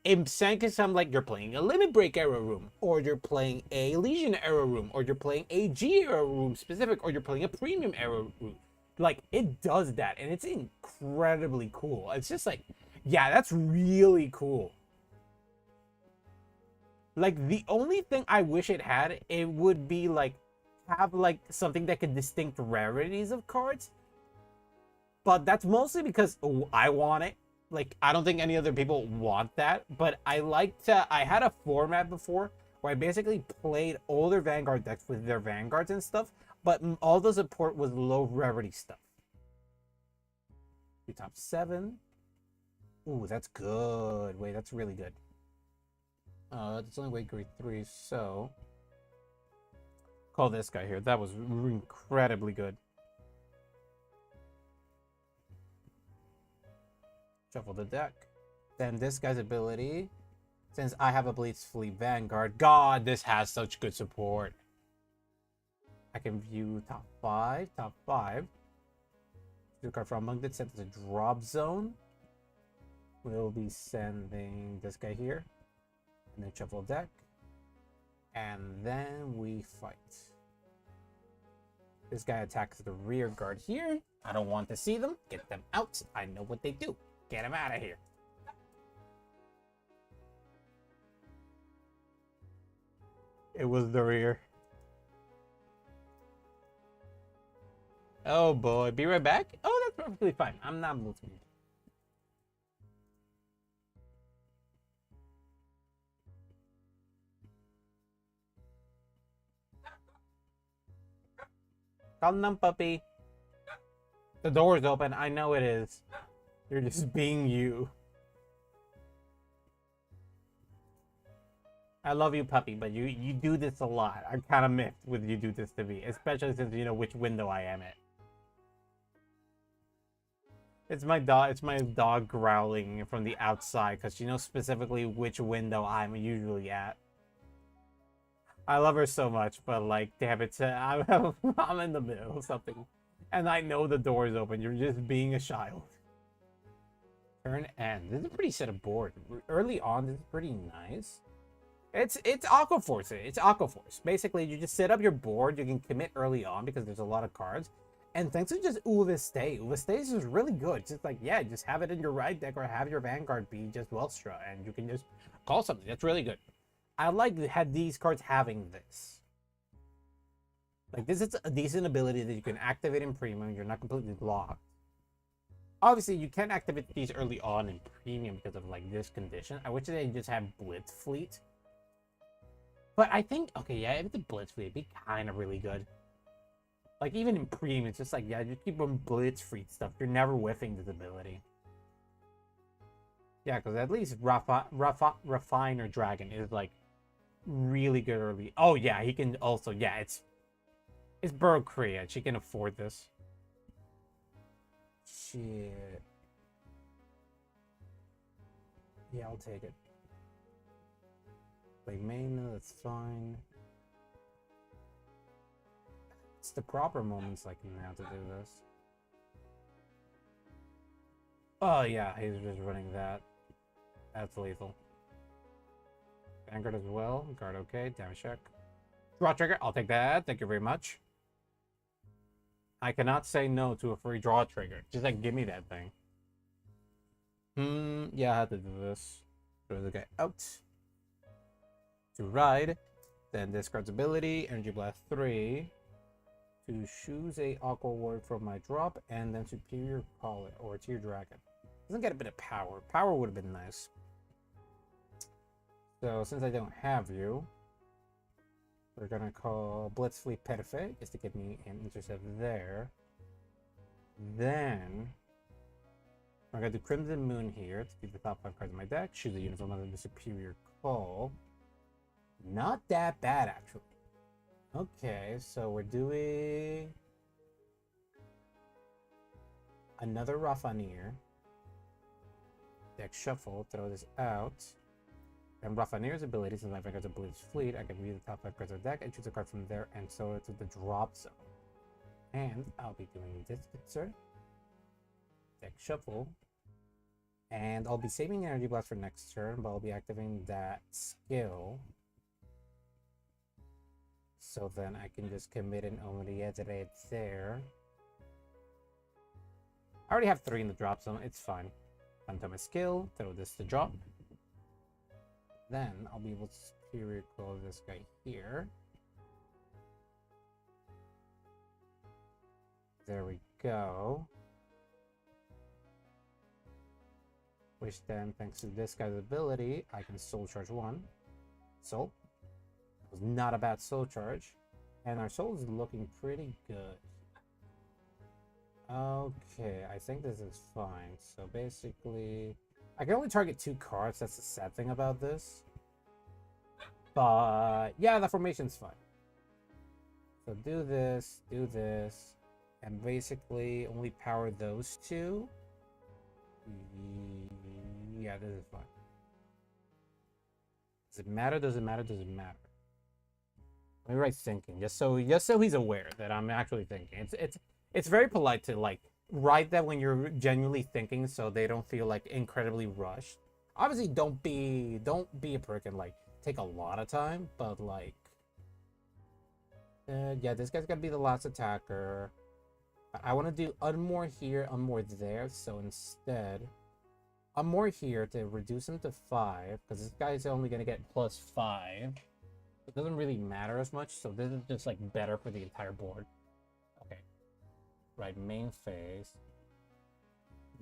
it sounds like you're playing a Limit Break Era room, or you're playing a Legion Era room, or you're playing a G Era room specific, or you're playing a Premium Era room. Like, it does that, and it's incredibly cool. It's just like, yeah, that's really cool. Like, the only thing I wish it had, it would be like, have like something that could distinct rarities of cards, but that's mostly because I want it. Like, I don't think any other people want that, but I had a format before where I basically played older Vanguard decks with their Vanguards and stuff, but all the support was low rarity stuff. Top 7. Ooh, that's good. Wait, that's really good. It's only weight grade 3, so call this guy here. That was incredibly good. Shuffle the deck. Then this guy's ability. Since I have a Bleeds Fleet Vanguard, God, this has such good support. I can view top 5. Top 5. The card from among that sent to the drop zone. We'll be sending this guy here. And then shuffle deck. And then we fight. This guy attacks the rear guard here. I don't want to see them. Get them out. I know what they do. Get them out of here. It was the rear. Oh boy. Be right back. Oh, that's perfectly fine. I'm not moving. Calm down, puppy. The door's open. I know it is. You're just being you. I love you, puppy, but you do this a lot. I'm kind of miffed with you do this to me, especially since you know which window I am at. It's my dog growling from the outside because she knows specifically which window I'm usually at. I love her so much, but like, damn it, I'm in the middle of something, and I know the door is open. You're just being a child. Turn end. This is a pretty set of board. Early on, this is pretty nice. It's Aquaforce. It's Aquaforce. Basically, you just set up your board. You can commit early on because there's a lot of cards. And thanks to just Uvestay. Uvestay is just really good. Just like, yeah, just have it in your right deck or have your Vanguard be just Welstra, and you can just call something. That's really good. I like had these cards having this. Like, this is a decent ability that you can activate in Premium. You're not completely blocked. Obviously, you can activate these early on in Premium because of, like, this condition. I wish they just had Blitz Fleet. But I think, okay, yeah, if it's a Blitz Fleet, it'd be kind of really good. Like, even in Premium, it's just like, yeah, just keep on Blitz Fleet stuff. You're never whiffing this ability. Yeah, because at least Refiner Dragon is, like, really good early. Oh yeah, he can also, yeah, it's Borough Korea. She can afford this. Shit. Yeah, I'll take it. Like Maina, that's fine. It's the proper moments like now to do this. Oh yeah, he's just running that. That's lethal. Vanguard as well. Guard okay. Damage check. Draw trigger. I'll take that. Thank you very much. I cannot say no to a free draw trigger. Just like give me that thing. Yeah, I had to do this. Throw the guy out. To ride. Then discards ability. Energy Blast 3. To choose a aqua word from my drop. And then Superior Call it. Or Tear Dragon. Doesn't get a bit of power. Power would have been nice. So since I don't have you, we're gonna call Blitzfleet Perfect just to give me an intercept there. Then we're gonna do Crimson Moon here to be the top 5 cards in my deck. Choose a unit from under the Superior Call. Not that bad actually. Okay, so we're doing another Raffineer. Deck shuffle, throw this out. And Raffineer's ability, since my Vanguard's a Blitz Fleet, I can view the top 5 cards of the deck and choose a card from there and so it's the drop zone. And I'll be doing this picture. Deck shuffle. And I'll be saving Energy Blast for next turn, but I'll be activating that skill. So then I can just commit an only iterate there. I already have 3 in the drop zone, it's fine. Fantome skill, throw this to drop. Then I'll be able to Superior Call this guy here. There we go. Which then, thanks to this guy's ability, I can Soul Charge 1. Soul. It was not a bad Soul Charge. And our Soul is looking pretty good. Okay, I think this is fine. So basically, I can only target 2 cards. That's the sad thing about this. But yeah, the formation's fine. So do this, and basically only power those 2. Yeah, this is fine. Does it matter? Does it matter? Does it matter? Let me write thinking, just so he's aware that I'm actually thinking. It's very polite to like write that when you're genuinely thinking, so they don't feel like incredibly rushed. Obviously, don't be a prick and like take a lot of time, but like, yeah, this guy's gonna be the last attacker. I want to do Unmore here, Unmore there. So instead, Unmore here to reduce him to 5, because this guy's only gonna get +5. It doesn't really matter as much, so this is just like better for the entire board. Okay. Right, main phase.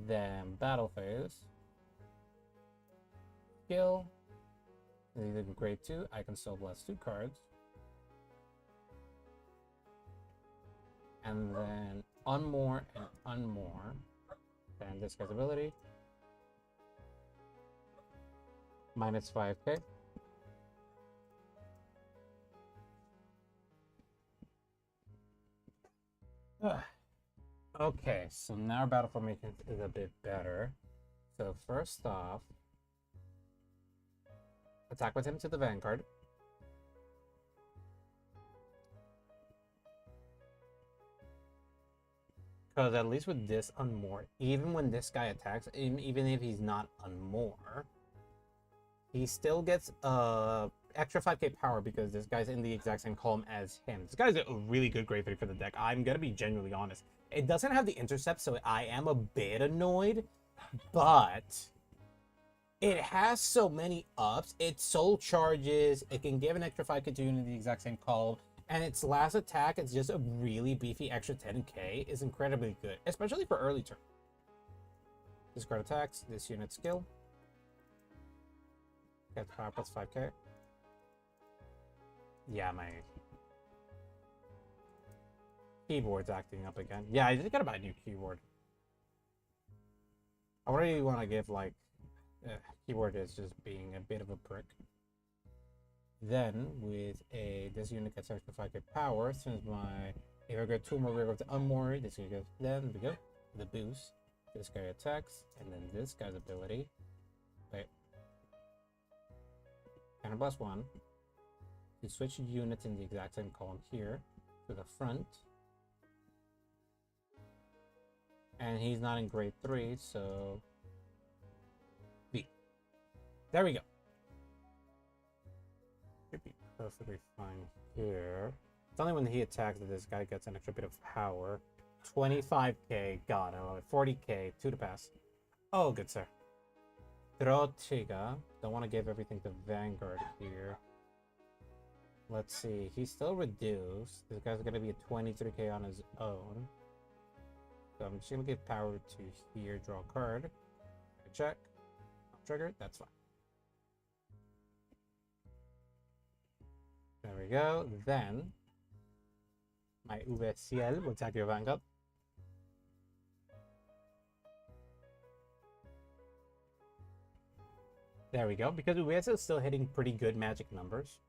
Then battle phase. Skill. These are grade 2. I can still blast 2 cards. And then Unmore and Unmore. Then this guy's ability. Minus 5k. Okay, so now our battle formation is a bit better. So first off, attack with him to the Vanguard. Because at least with this Unmore, even when this guy attacks, even if he's not Unmore, he still gets extra 5k power because this guy's in the exact same column as him. This guy's a really good grade 3 for the deck. I'm gonna be genuinely honest. It doesn't have the intercept, so I am a bit annoyed, but it has so many ups. It soul charges, it can give an extra 5k to unit in the exact same column, and its last attack is just a really beefy extra 10k is incredibly good, especially for early turn. This card attacks, this unit skill. Get power plus 5k. Yeah, my keyboard's acting up again. Yeah, I just gotta buy a new keyboard. I really want to give like keyboard is just being a bit of a prick. Then with this unit gets extra 5k power, since if I get 2 more rear to unmoored, this guy goes, then we go, the boost. This guy attacks, and then this guy's ability. Wait. Counter +1. You switch units in the exact same column here to the front. And he's not in grade 3, so B. There we go. Should be perfectly fine here. It's only when he attacks that this guy gets an extra bit of power. 25k, got it. 40k, 2 to pass. Oh, good sir. Trotiga. Don't want to give everything to Vanguard here. Let's see. He's still reduced. This guy's going to be a 23k on his own. So I'm just going to give power to here. Draw a card. Check. Trigger. That's fine. There we go. Then my UVCL will attack your Vanguard. There we go. Because UVS is still hitting pretty good magic numbers.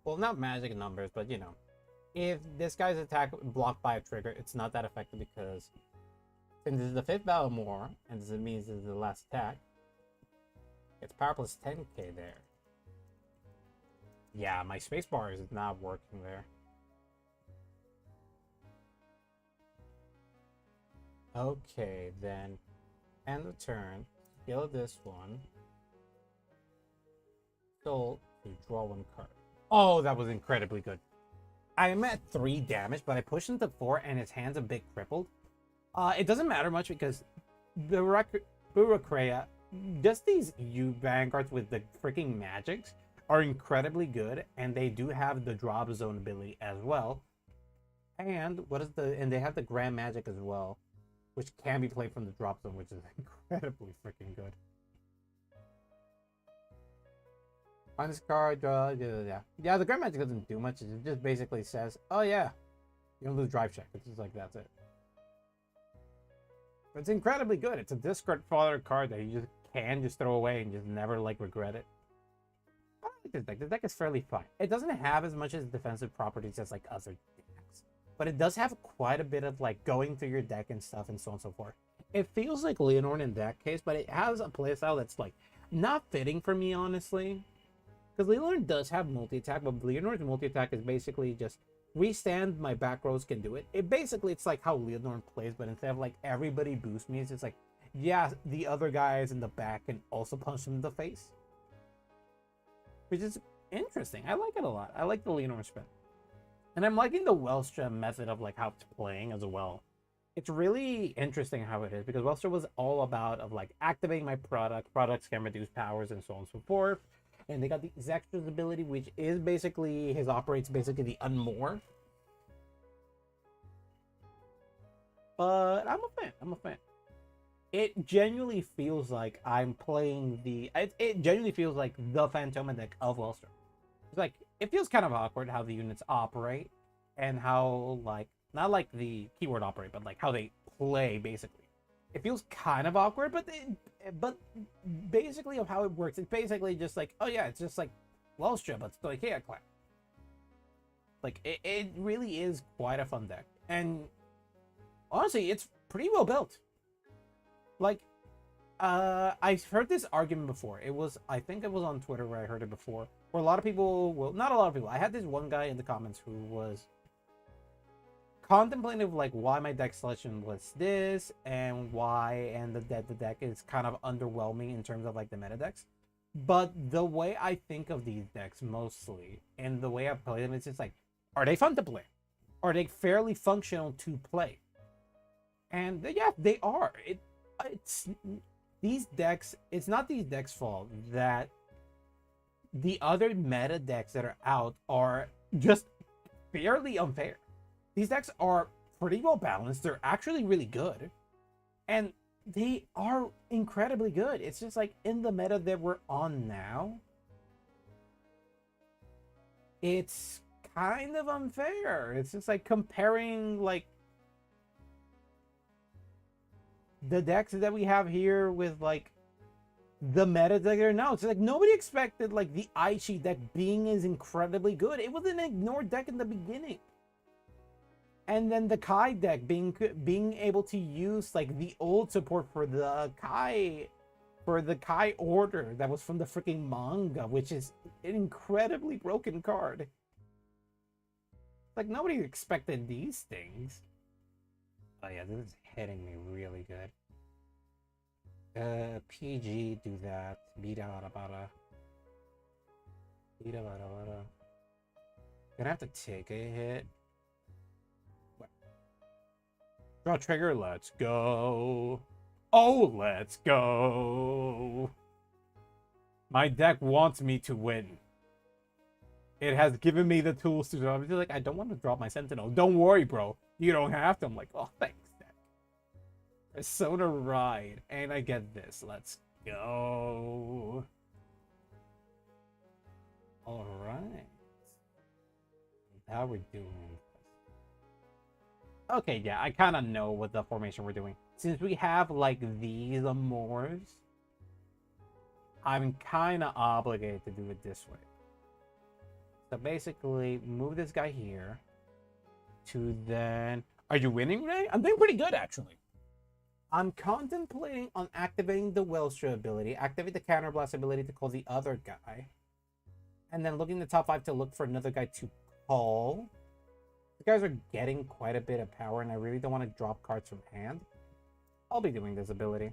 Well, not magic numbers, but you know. If this guy's attack blocked by a trigger, it's not that effective because since this is the 5th battle more, and this means this is the last attack, it's power plus 10k there. Yeah, my spacebar is not working there. Okay, then end the turn. Kill this one. Soul to draw 1 card. Oh, that was incredibly good. I'm at 3 damage, but I pushed into 4 and his hand's a bit crippled. It doesn't matter much because Bureaucrea, just these Vanguards with the freaking magics are incredibly good, and they do have the drop zone ability as well. And and they have the grand magic as well, which can be played from the drop zone, which is incredibly freaking good. On this card, draw, yeah, the grand magic doesn't do much. It just basically says, oh yeah, you don't lose drive check. It's just like, that's it. But it's incredibly good. It's a discard fodder card that you just can just throw away and just never like regret it. I like this deck. This deck is fairly fun. It doesn't have as much as defensive properties as like other decks, but it does have quite a bit of like going through your deck and stuff and so on and so forth. It feels like Leonore in that case, but it has a playstyle that's like not fitting for me, honestly. Because Leonore does have multi-attack, but Leonore's multi-attack is basically just restand, my back rows can do it. It's like how Leonore plays, but instead of like everybody boost me, it's just like, yeah, the other guys in the back can also punch him in the face. Which is interesting. I like it a lot. I like the Leonore spin. And I'm liking the Welstra method of like how it's playing as well. It's really interesting how it is, because Welstra was all about of like activating my products can reduce powers and so on and so forth. And they got the Zextra's ability, which is basically his operates basically the unmoor. But I'm a fan. I'm a fan. It genuinely feels like I'm playing it genuinely feels like the Fantome deck of Welstra. It's like, it feels kind of awkward how the units operate and how like, not like the keyword operate, but like how they play basically. It feels kind of awkward, but basically of how it works, it's basically just like, oh yeah, it's just like Welstra, but Stoicheia Clan. Like, it really is quite a fun deck. And honestly, it's pretty well built. Like, I've heard this argument before. I think it was on Twitter where I heard it before, where a lot of people, well, not a lot of people, I had this one guy in the comments who was contemplative like why my deck selection was this and the deck is kind of underwhelming in terms of like the meta decks. But the way I think of these decks mostly and the way I play them, it's just like, are they fun to play? Are they fairly functional to play? And yeah, they are. It's these decks, it's not these decks' fault that the other meta decks that are out are just fairly unfair. These decks are pretty well balanced. They're actually really good. And they are incredibly good. It's just like in the meta that we're on now, it's kind of unfair. It's just like comparing like the decks that we have here with like the meta deck there now. It's like nobody expected like the Aichi deck being as incredibly good. It was an ignored deck in the beginning. And then the Kai deck being able to use like the old support for the Kai order that was from the freaking manga, which is an incredibly broken card. Like nobody expected these things. Oh yeah, this is hitting me really good. PG, do that. Bida bada bada. Bida bada bada. Gonna have to take a hit. What? Draw trigger, let's go. Oh, let's go. My deck wants me to win. It has given me the tools to do. I'm just like, I don't want to drop my Sentinel. Don't worry, bro. You don't have to. I'm like, oh, thanks. Persona ride, and I get this. Let's go. All right. How we're doing. Okay, yeah, I kind of know what the formation we're doing. Since we have like these Amors, I'm kind of obligated to do it this way. So basically, move this guy here to then. Are you winning, Ray? I'm doing pretty good, actually. I'm contemplating on activating the Welstra ability, activate the counterblast ability to call the other guy, and then looking the top 5 to look for another guy to call. The guys are getting quite a bit of power, and I really don't want to drop cards from hand. I'll be doing this ability.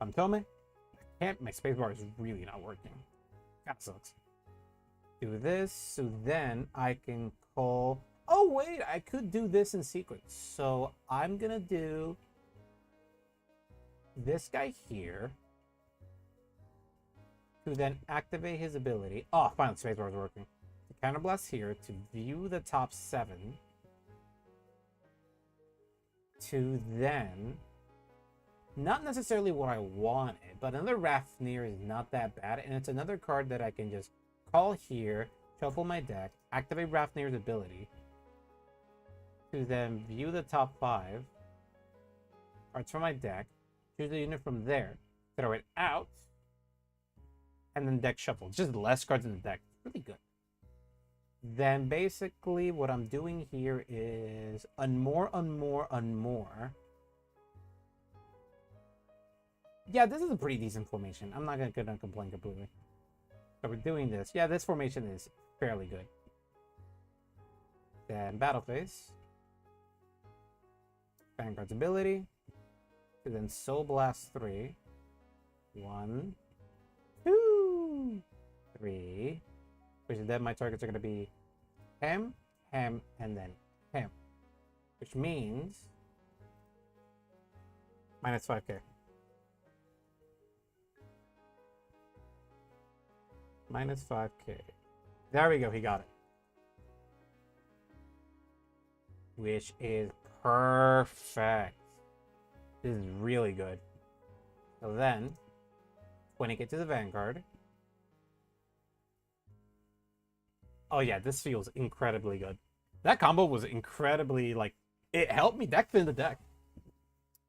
Fantome. I can't. My spacebar is really not working. That sucks. Do this, so then I can call. Oh, wait, I could do this in sequence. So I'm going to do this guy here to then activate his ability. Oh, finally, spacebar is working. The counterblast here to view the top 7 to then, not necessarily what I wanted, but another Rafnir is not that bad, and it's another card that I can just call here, shuffle my deck, activate Rafnir's ability, to then view the top 5 cards from my deck, choose a unit from there, throw it out, and then deck shuffle. Just less cards in the deck. Really good. Then basically what I'm doing here is unmore. Yeah, this is a pretty decent formation. I'm not gonna complain completely. So we're doing this. Yeah, this formation is fairly good. Then battle phase. Vanguard's ability. And then Soul Blast 3. 1, 2, 3. Which is then my targets are going to be Hem, Hem, and then Hem. Which means minus 5k. Minus 5k. There we go, he got it. Which is perfect. This is really good. So then, when it gets to the Vanguard. Oh yeah, this feels incredibly good. That combo was incredibly, like, it helped me deck thin the deck.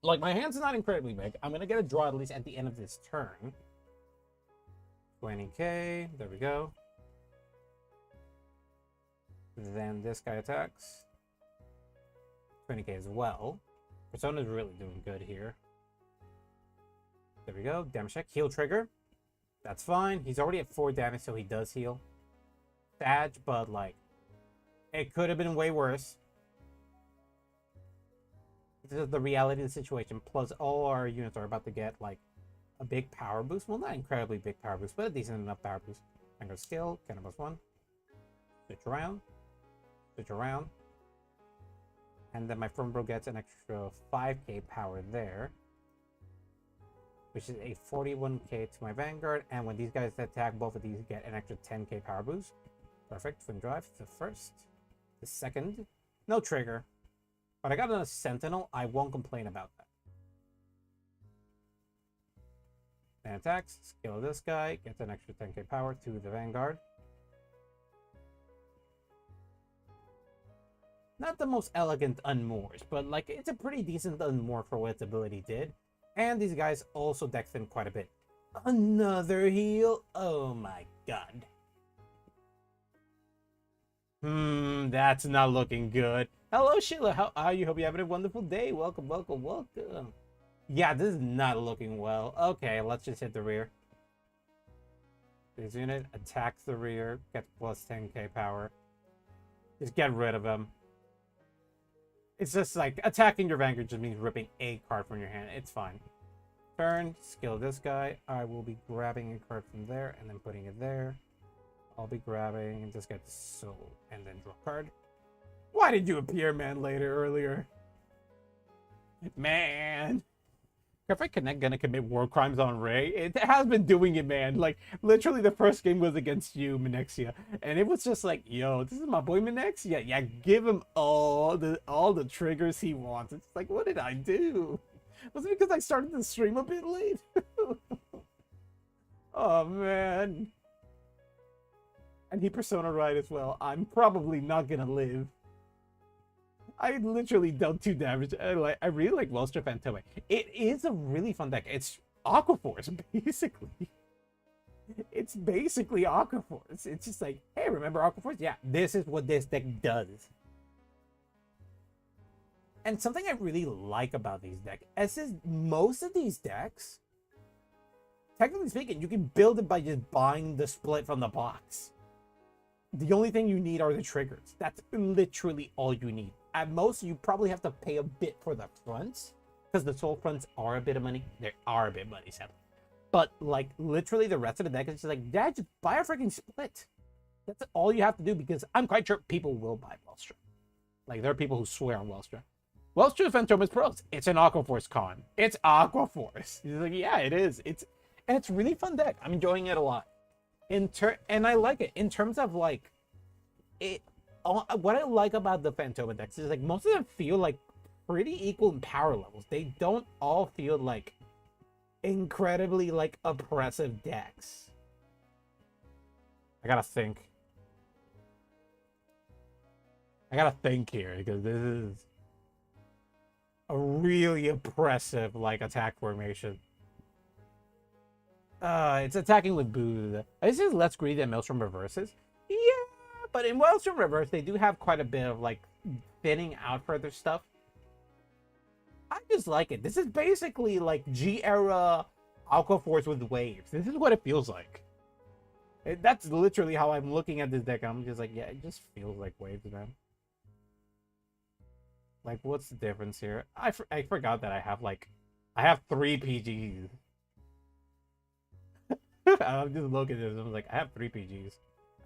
Like, my hand's not incredibly big. I'm going to get a draw at least at the end of this turn. 20k, there we go. Then this guy attacks. 20k as well. Persona's really doing good here. There we go, damage check, heal trigger. That's fine, he's already at 4 damage, so he does heal. Sad, but like, it could have been way worse. This is the reality of the situation, plus all our units are about to get like a big power boost. Well, not incredibly big power boost, but a decent enough power boost. Vanguard skill, Cannibals 1. Switch around. Switch around. And then my Firm Bro gets an extra 5k power there. Which is a 41k to my Vanguard. And when these guys attack, both of these get an extra 10k power boost. Perfect. Twin Drive. The first. The second. No trigger. But I got a Sentinel. I won't complain about that. And attacks. Skill of this guy. Gets an extra 10k power to the Vanguard. Not the most elegant unmoors, but like it's a pretty decent unmoor for what its ability did. And these guys also deck thin quite a bit. Another heal? Oh my god. That's not looking good. Hello, Sheila. How are you? Hope you're having a wonderful day. Welcome, welcome, welcome. Yeah, this is not looking well. Okay, let's just hit the rear. This unit attacks the rear, gets plus 10k power. Just get rid of him. It's just like attacking your vanguard just means ripping a card from your hand. It's fine. Turn, skill this guy. I will be grabbing a card from there and then putting it there. I'll be grabbing and just get soul and then draw a card. Why did you appear, man, earlier? Man. Perfect Connect gonna commit war crimes on Ray. It has been doing it, man. Like, literally the first game was against you, Menexia. And it was just like, yo, this is my boy Menexia. Yeah, give him all the triggers he wants. It's like, what did I do? Was it because I started the stream a bit late? Oh, man. And he Persona right as well. I'm probably not gonna live. I literally dealt 2 damage. I really like Welstra Fantome. It is a really fun deck. It's Aquaforce, basically. It's basically Aquaforce. It's just like, hey, remember Aquaforce? Yeah, this is what this deck does. And something I really like about these decks is most of these decks, technically speaking, you can build it by just buying the split from the box. The only thing you need are the triggers. That's literally all you need. At most, you probably have to pay a bit for the fronts, because the soul fronts are a bit of money. They are a bit of money, sadly. But, like, literally the rest of the deck is just like, Dad, just buy a freaking split. That's all you have to do, because I'm quite sure people will buy Welstra. Like, there are people who swear on Welstra. Welstra Fantome is pros. It's an Aquaforce con. It's Aquaforce. He's like, yeah, it is. And it's really fun deck. I'm enjoying it a lot. And I like it in terms of like what I like about the Fantome decks is like most of them feel like pretty equal in power levels. They don't all feel like incredibly like oppressive decks. I gotta think here because this is a really oppressive like attack formation. It's attacking with boost. This is less greedy than Maelstrom Reverses. Yeah, but in Maelstrom Reverse, they do have quite a bit of, like, thinning out further stuff. I just like it. This is basically, like, G-era Aquaforce with waves. This is what it feels like. That's literally how I'm looking at this deck. I'm just like, yeah, it just feels like waves, man. Like, what's the difference here? I forgot that I have 3 PGs. I'm just looking at this. I'm like, I have 3 PGs.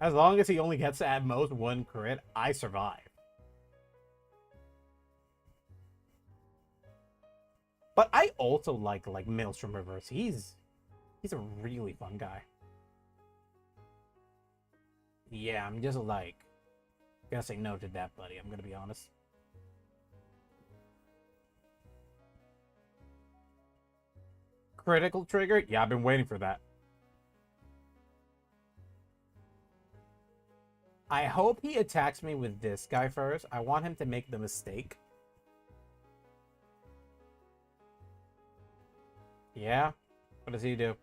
As long as he only gets at most 1 crit, I survive. But I also like Maelstrom Reverse. He's a really fun guy. Yeah, I'm just like gonna say no to that, buddy. I'm gonna be honest. Critical trigger? Yeah, I've been waiting for that. I hope he attacks me with this guy first. I want him to make the mistake. Yeah? What does he do?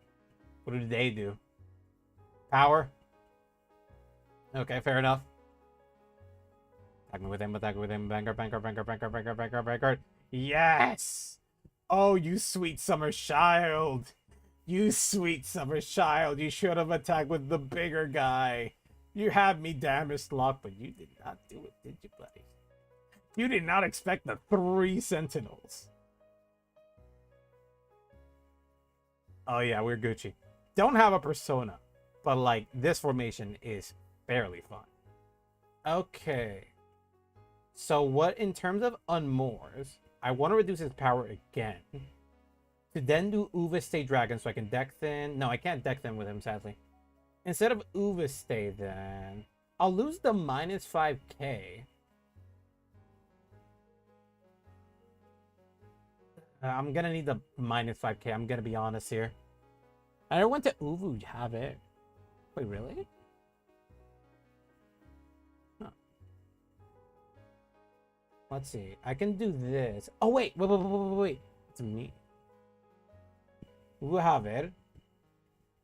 What do they do? Power? Okay, fair enough. Attack me with him, Vanguard. Yes! Oh, you sweet summer child. You sweet summer child. You should have attacked with the bigger guy. You had me damaged locked, but you did not do it, did you, buddy? You did not expect the 3 sentinels. Oh yeah, we're Gucci. Don't have a persona, but like this formation is fairly fun. Okay. So what in terms of unmoors, I want to reduce his power again. To then do Uva-Stay Dragon so I can deck thin. No, I can't deck thin with him, sadly. Instead of Uva-Stay then, I'll lose the minus 5k. I'm gonna need the minus 5k, I'm gonna be honest here. I went to Uvu have it. Wait, really? Huh. Let's see. I can do this. Oh, wait. It's me. Uhaver.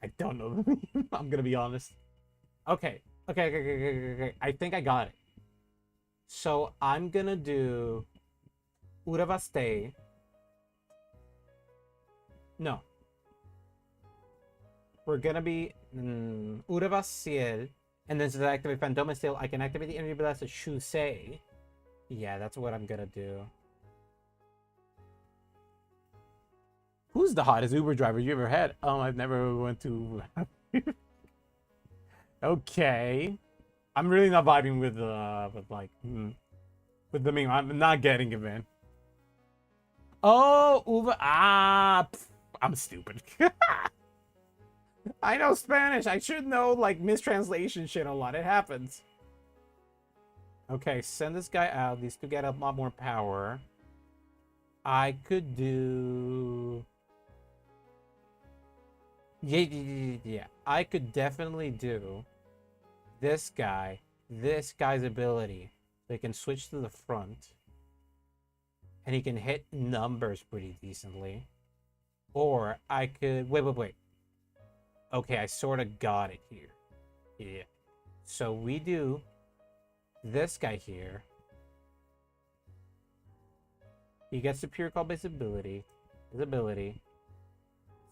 I don't know the name. I'm gonna be honest. Okay. Okay. I think I got it. So I'm gonna do Uravaste. No. We're gonna be Uravasiel. And then to activate Fantome still, I can activate the energy blast of Shusei. Yeah, that's what I'm gonna do. Who's the hottest Uber driver you ever had? I've never went to. Okay, I'm really not vibing with with the meme. I'm not getting it, man. Oh, Uber. I'm stupid. I know Spanish. I should know like mistranslation shit a lot. It happens. Okay, send this guy out. These two get a lot more power. I could do. Yeah. I could definitely do this guy's ability. They can switch to the front. And he can hit numbers pretty decently. Or I could... Wait. Okay, I sort of got it here. Yeah. So we do this guy here. He gets the pure call-based ability. His ability.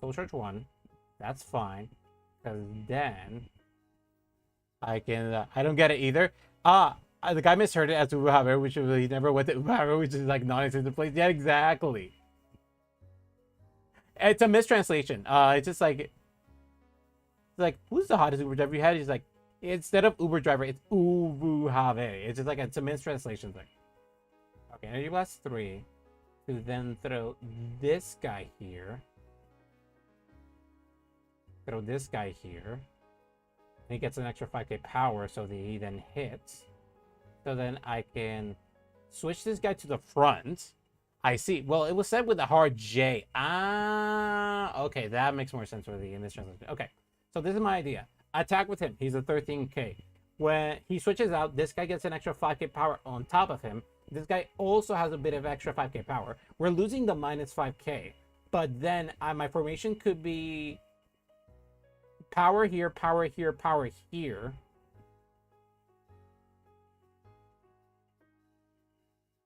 Soul Charge 1. That's fine. Because then... I can... I don't get it either. The guy misheard it as Uhaver, which he never went to Uhaver, which is like non-existent place. Yeah, exactly. It's a mistranslation. It's just like... It's like, who's the hottest Uber driver you had? He's like, instead of Uber driver, it's Ubuhave. It's just like, it's a mistranslation thing. Okay, Energy Blast 3. To then throw this guy here. Throw this guy here. And he gets an extra 5k power, so that he then hits. So then I can switch this guy to the front. I see. Well, it was said with a hard J. Okay, that makes more sense for the mistranslation. Okay. So this is my idea. Attack with him. He's a 13k. When he switches out, this guy gets an extra 5k power on top of him. This guy also has a bit of extra 5k power. We're losing the minus 5k. But then my formation could be power here, power here, power here.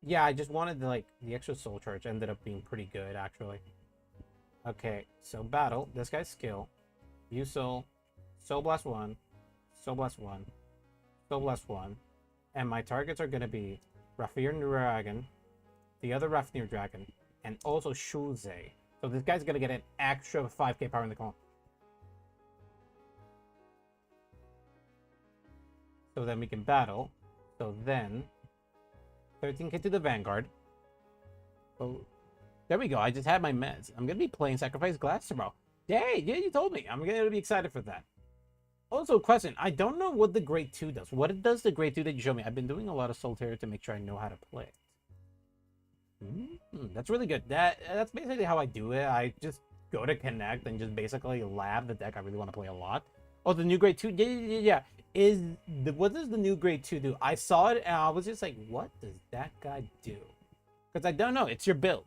Yeah, I just wanted the extra soul charge. Ended up being pretty good, actually. Okay, so battle. This guy's skill. Use Soul, Soul Blast 1, Soul Blast 1, Soul Blast 1. And my targets are going to be Rafir Dragon, the other Rafnir Dragon, and also Shuzei. So this guy's going to get an extra 5k power in the call. So then we can battle. So then, 13k to the Vanguard. Oh, there we go. I just had my meds. I'm going to be playing Sacrifice Glass tomorrow. Yay, yeah, you told me. I'm going to be excited for that. Also, question. I don't know what the Grade 2 does. What does the Grade 2 that you showed me? I've been doing a lot of Solitaire to make sure I know how to play it. That's really good. That's basically how I do it. I just go to Connect and just basically lab the deck I really want to play a lot. Oh, the new Grade 2? Yeah. What does the new Grade 2 do? I saw it and I was just like, what does that guy do? Because I don't know. It's your build.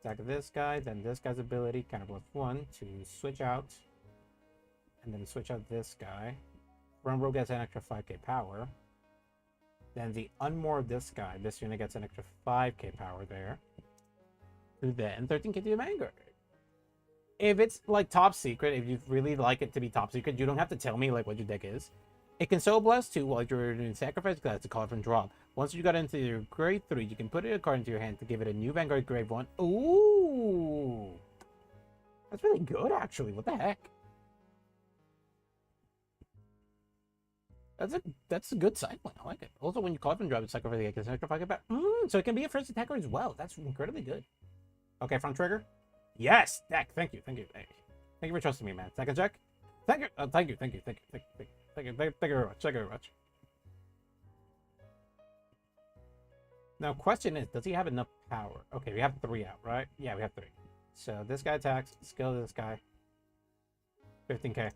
Attack this guy, then this guy's ability, kind of plus 1 to switch out. And then switch out this guy. Front row gets an extra 5k power. Then the unmoor of this guy, this unit gets an extra 5k power there. Then 13k to the Vanguard. If it's like top secret, if you really like it to be top secret, you don't have to tell me like what your deck is. It can Soul Blast 2 while you're doing Sacrifice Glass to call it from drop. Once you got into your Grade 3, you can put a card into your hand to give it a new Vanguard Grade 1. Ooh! That's really good, actually. What the heck? That's a good cycling. I like it. Also, when you call it from drop, it's Sacrifice Glass, it's an extra 5k back. So it can be a first attacker as well. That's incredibly good. Okay, front trigger. Yes! Deck, thank you. Thank you for trusting me, man. Second check. Thank you very much. Now, question is, does he have enough power? Okay, we have 3 out, right? Yeah, we have 3. So this guy attacks, skill this guy. 15k.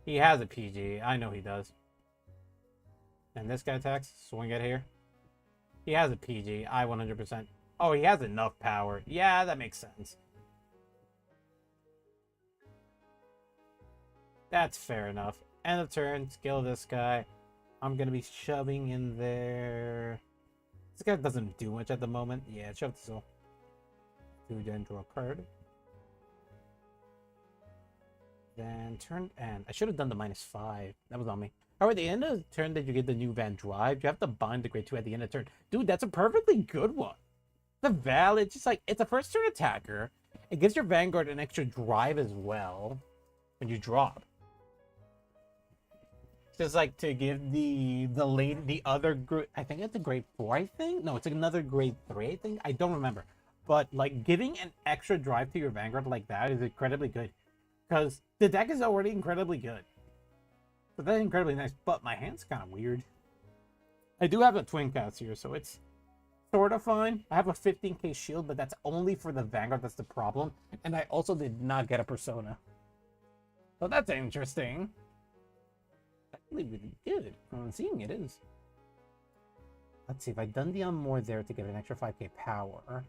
He has a PG. I know he does. And this guy attacks, swing it here. He has a PG. I 100%. Oh, he has enough power. Yeah, that makes sense. That's fair enough. End of turn. Skill this guy. I'm going to be shoving in there. This guy doesn't do much at the moment. Yeah, shove this all. Do then draw a card. Then turn, and I should have done the -5. That was on me. All right, at the end of the turn that you get the new Van Drive, you have to bind the grade 2 at the end of the turn. Dude, that's a perfectly good one. The valid, just like, it's a first turn attacker. It gives your Vanguard an extra drive as well when you drop. Just like to give the other, I think it's a grade 4, I think? No, it's another grade 3, I think? I don't remember. But, like, giving an extra drive to your Vanguard like that is incredibly good. Because the deck is already incredibly good. So that's incredibly nice, but my hand's kind of weird. I do have a Twin Cast here, so it's sort of fine. I have a 15k shield, but that's only for the Vanguard, that's the problem. And I also did not get a Persona. So that's interesting. That's really good. I'm seeing it is. Let's see, if I'd done the more there to get an extra 5k power,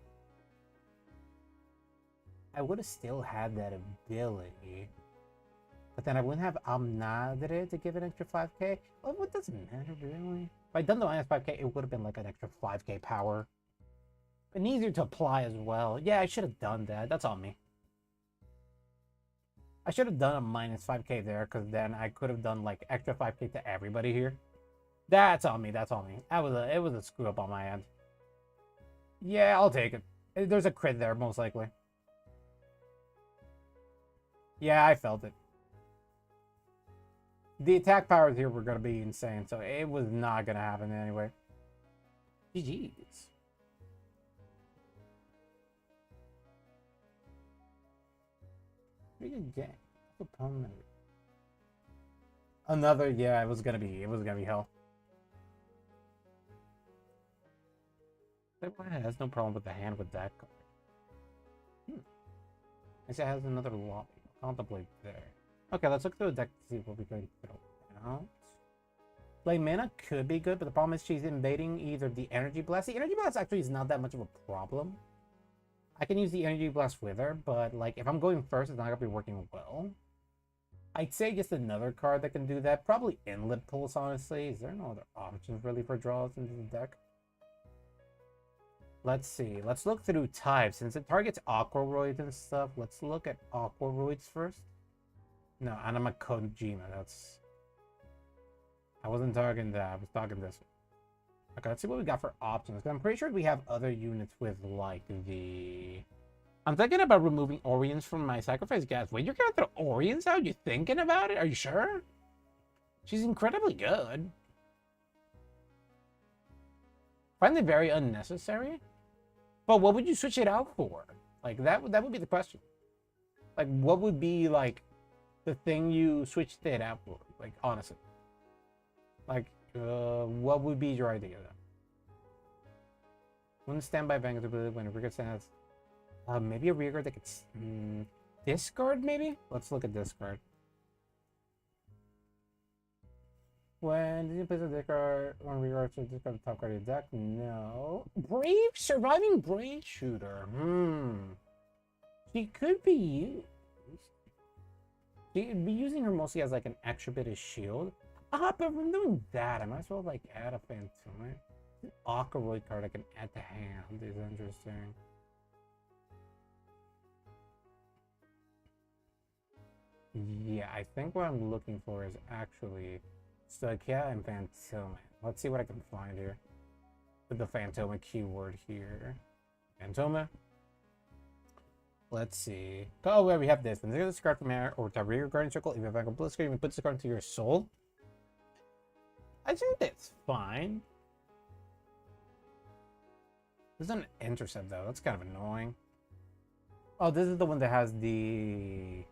I would have still had that ability. But then I wouldn't have Amnadre to give an extra 5k. Well, what doesn't matter, really? If I'd done the -5k, it would have been like an extra 5k power. And easier to apply as well. Yeah, I should have done that. That's on me. I should have done a -5k there, because then I could have done like extra 5k to everybody here. That's on me. That's on me. It was a screw up on my end. Yeah, I'll take it. There's a crit there, most likely. Yeah, I felt it. The attack powers here were going to be insane, so it was not going to happen anyway. GG's. Pretty good game. Another, yeah, it was gonna be hell. That has no problem with the hand with that card. I guess it has another lobby. Contemplate there. Okay, let's look through the deck to see what we can throw out. Play mana could be good, but the problem is she's invading either the Energy Blast. The Energy Blast actually is not that much of a problem. I can use the Energy Blast with her, but like if I'm going first, it's not gonna be working well. I'd say just another card that can do that. Probably Inlet Pulse, honestly. Is there no other options really for draws into the deck? Let's see. Let's look through types. Since it targets Aquaroids and stuff, let's look at Aquaroids first. No, Anima Kojima. That's... I wasn't targeting that. I was talking this one. Okay, let's see what we got for options. I'm pretty sure we have other units with, like, the... I'm thinking about removing Orions from my sacrifice gas. Wait, you're gonna throw Orions out? You thinking about it? Are you sure? She's incredibly good. Find it very unnecessary. But what would you switch it out for? Like, that would be the question. Like, what would be, like, the thing you switched it out for? Like, honestly. Like, what would be your idea then? Wouldn't standby Vanguard when a rear stands. Maybe a rear guard that could discard, maybe? Let's look at discard. When did you place a discard when we are to discard the top card of the deck? No. Brave? Surviving Brave Shooter. She could be used. She'd be using her mostly as like an extra bit of shield. But from doing that, I might as well like add a Fantome. An Aquaroid card I can add to hand is interesting. Yeah, I think what I'm looking for is actually Stoichia and Fantome. Let's see what I can find here. With the Fantome keyword here. Fantome. Let's see. Oh, well, we have this. When there's a card from air or to rear guardian circle, if you have a Blitzcrank, you can put this card into your soul. I think that's fine. This is an intercept though. That's kind of annoying. Oh, this is the one that has the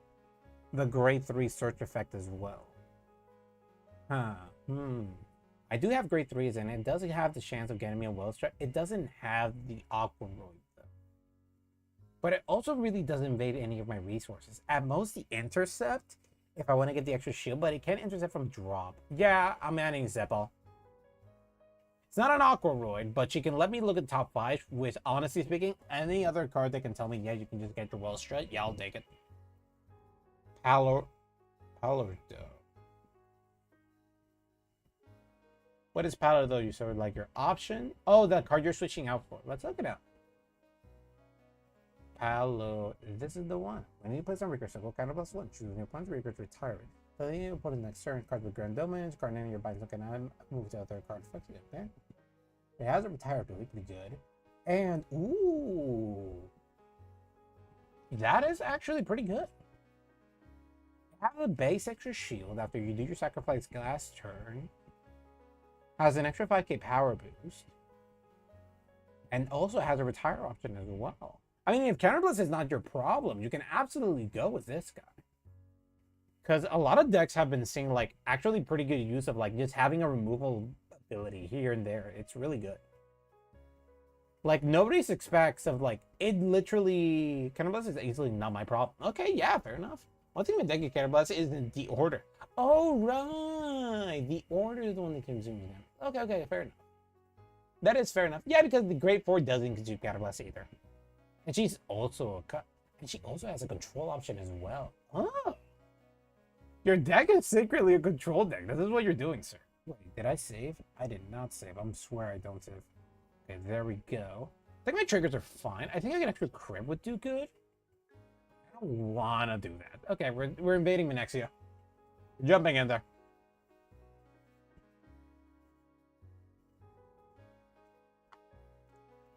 grade 3 search effect as well. I do have grade 3s and it doesn't have the chance of getting me a Welstra. It doesn't have the Aquaroid though. But it also really doesn't invade any of my resources. At most the intercept if I want to get the extra shield, but it can intercept from drop. Yeah, I'm adding Zeppel. It's not an Aquaroid, but she can let me look at top 5, which, honestly speaking, any other card that can tell me, yeah, you can just get your Welstra, yeah, I'll take it. Palardo. What is Palardo? You sort of like your option? Oh, the card you're switching out for. Let's look it up. This is the one. When you play some recursive, circle kind of +1. Choose your opponent's recursive retirement. So then you put in next turn card with grand domains, card name your bind looking at, move to other card effective. Okay. It has a retire ability, pretty good. And ooh. That is actually pretty good. Have a base extra shield after you do your sacrifice last turn. Has an extra 5k power boost. And also has a retire option as well. I mean, if Counterblast is not your problem, you can absolutely go with this guy. Because a lot of decks have been seeing, like, actually pretty good use of, like, just having a removal ability here and there. It's really good. Like, nobody expects of, like, it literally... Counterblast is easily not my problem. Okay, yeah, fair enough. One thing with deck of Counterblast is the order. Oh, right! The order is the one that consumes them. Okay, fair enough. That is fair enough. Yeah, because the Great 4 doesn't consume Counterblast either. And she's also a cut. And she also has a control option as well. Oh! Your deck is secretly a control deck. This is what you're doing, sir. Wait, did I save? I did not save. I'm swear I don't save. Okay, there we go. I think my triggers are fine. I think I can extra crib would do good. I don't want to do that. Okay, we're invading Menexia. We're jumping in there.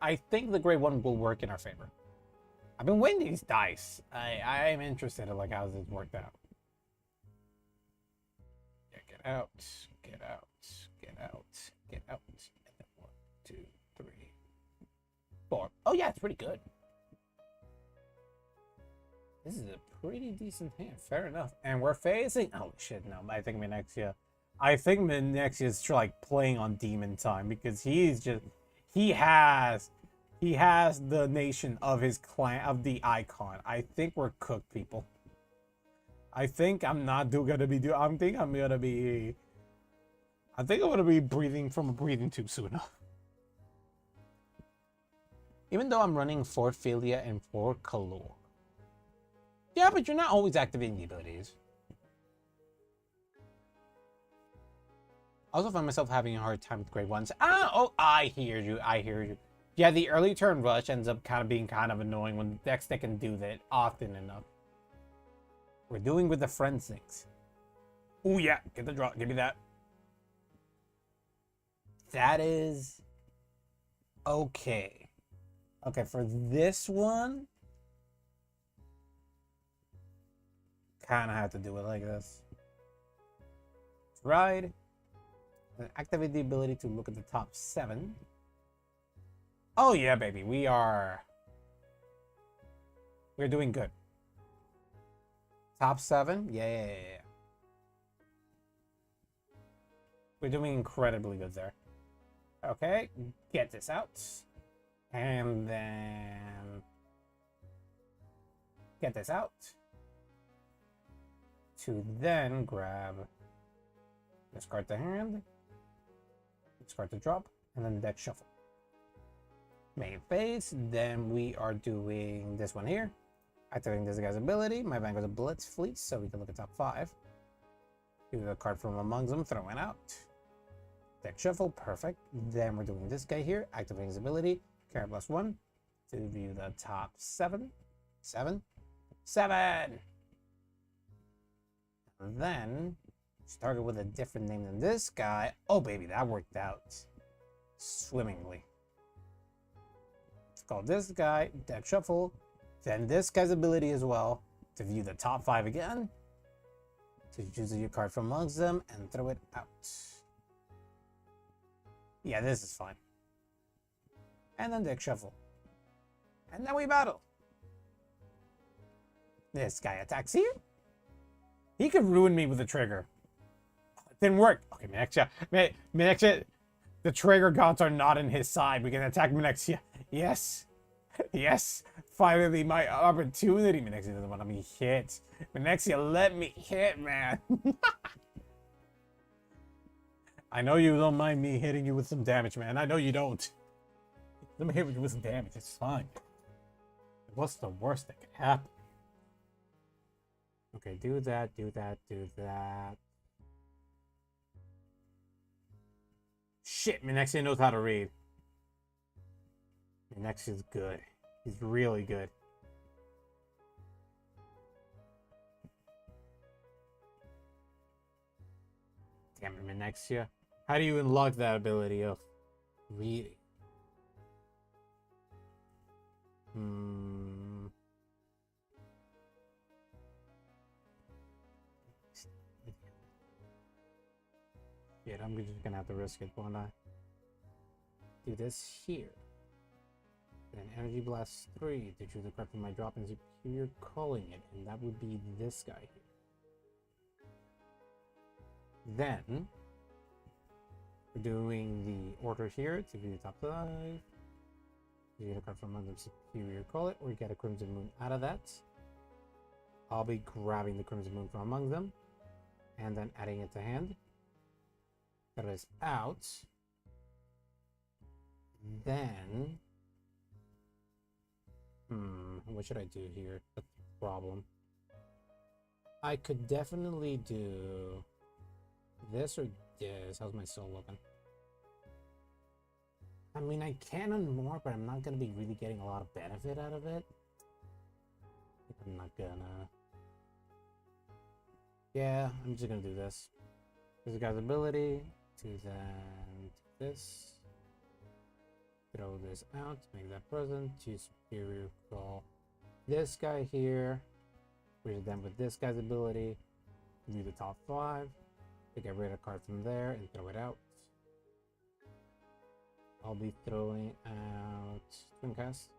I think the grade 1 will work in our favor. I've been winning these dice. I am interested in like how this worked out. Yeah, get out, get out, get out, get out. And then 1, 2, 3, 4. Oh yeah, it's pretty good. This is a pretty decent hand. Fair enough. And we're facing. Oh shit, no. I think Menexia. I think Menexia is like playing on demon time because he's just. He has the nation of his clan, of the icon. I think we're cooked, people. I think I'm not gonna be I think I'm gonna be breathing from a breathing tube soon enough. Even though I'm running 4 Philia and 4 Calor. Yeah, but you're not always activating the abilities. I also find myself having a hard time with grade 1s. Oh, I hear you. I hear you. Yeah, the early turn rush ends up being kind of annoying when decks that can do that often enough. We're doing with the forensics. Oh yeah, get the draw. Give me that. That is okay. Okay, for this one, kind of have to do it like this. Ride. Activate the ability to look at the top 7. Oh yeah, baby, we're doing good. Top 7, yeah. We're doing incredibly good there. Okay, get this out, and then get this out. To then grab, discard the hand. Discard the drop, and then deck shuffle. Main phase, then we are doing this one here. Activating this guy's ability. My Vanguard's a Blitz Fleet, so we can look at top 5. Do the card from amongst them, throw it out. Deck shuffle, perfect. Then we're doing this guy here, activating his ability. Carry +1 to view the top 7. 7. And then started with a different name than this guy. Oh, baby, that worked out swimmingly. Let's call this guy deck shuffle. Then this guy's ability as well to view the top 5 again. So you choose your card from amongst them and throw it out. Yeah, this is fine. And then deck shuffle. And then we battle. This guy attacks here. He could ruin me with a trigger. Didn't work. Okay, Menexia, the trigger gods are not in his side. We can attack Menexia. Yes. Yes. Finally, my opportunity. Menexia doesn't want me hit. Menexia, let me hit, man. I know you don't mind me hitting you with some damage, man. I know you don't. Let me hit you with some damage. It's fine. What's the worst that could happen? Okay, do that, do that, do that. Shit, Minexia knows how to read. Minexia's good. He's really good. Damn it, Minexia. How do you unlock that ability of reading? Shit, I'm just gonna have to risk it, won't I? Do this here. Then Energy Blast 3 to choose a card from my drop and Superior Calling it, and that would be this guy here. Then we're doing the order here to be the top 5. You get a card from under Superior Call it, or you get a Crimson Moon out of that. I'll be grabbing the Crimson Moon from among them and then adding it to hand. That is out. Then what should I do here? That's the problem. I could definitely do this or this. How's my soul looking? I mean, I can on more, but I'm not gonna be really getting a lot of benefit out of it. I'm not gonna. Yeah, I'm just gonna do this. This guy's ability to then do this. Throw this out, make that present, to Superior Call this guy here, which is then with this guy's ability, do the top 5, to get rid of a card from there and throw it out. I'll be throwing out Twin Cast.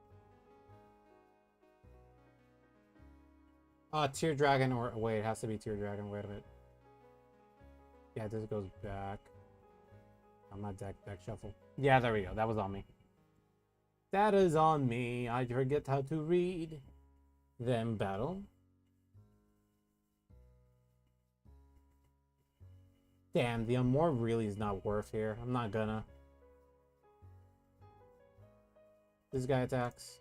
Tear Dragon, or wait, it has to be Tear Dragon, wait a minute. Yeah, this goes back. On my deck shuffle. Yeah, there we go, that was on me. That is on me. I forget how to read. Then battle. Damn, the Amor really is not worth here. I'm not gonna. This guy attacks.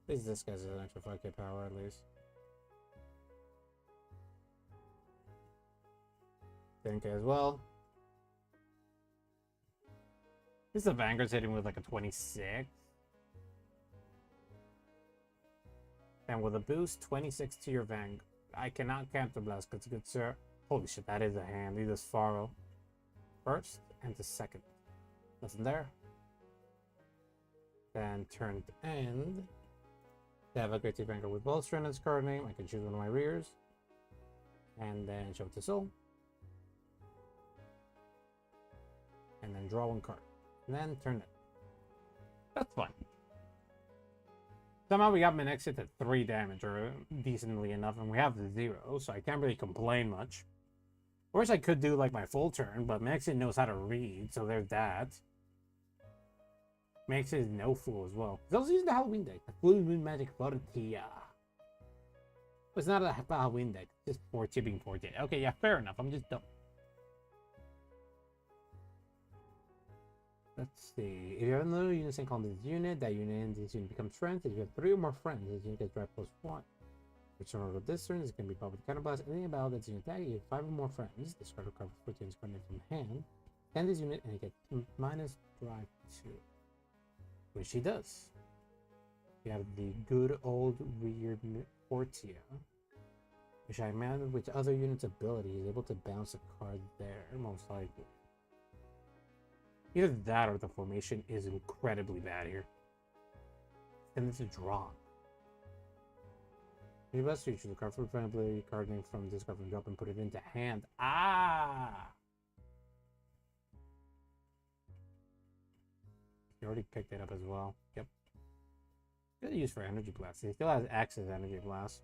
At least this guy's an extra 5k power at least. 10k as well. This is the Vanguard's hitting with like a 26. And with a boost, 26 to your Vanguard. I cannot counter blast, good sir. Holy shit, that is a hand. He does Faro first and the second. Nothing there. Then turn to end. They have a great Vanguard with Welstra in its card name. I can choose one of my rears. And then show it to soul. And then draw one card. And then turn it. That's fine. Somehow we got Minexia to 3 damage, or decently enough, and we have 0, so I can't really complain much. I wish I could do like my full turn, but Minexia knows how to read, so there's that. Minexia is no fool as well. He's also using the Halloween deck. The Full Moon Magic Fortia. It's not a Halloween deck, it's just for chipping Fortia. Okay, yeah, fair enough. I'm just dumb. Let's see. If you have another unit sync on this unit, that unit and this unit becomes friends. If you have 3 or more friends, this unit gets drive +1. Return order this turn is going to be powered with counterblast. Anything about that's unit attack, you have 5 or more friends. Discard a card for 14 card from hand. Scan this unit and you get minus drive 2. Which he does. You have the good old weird Fortia. Which I imagine with other units' ability is able to bounce a card there, most likely. Either that or the formation is incredibly bad here. And it's a draw. You best choose the card for ability card name from this card from drop and put it into hand. Ah! You already picked it up as well. Yep. Good use for Energy Blast. He still has access to Energy Blast.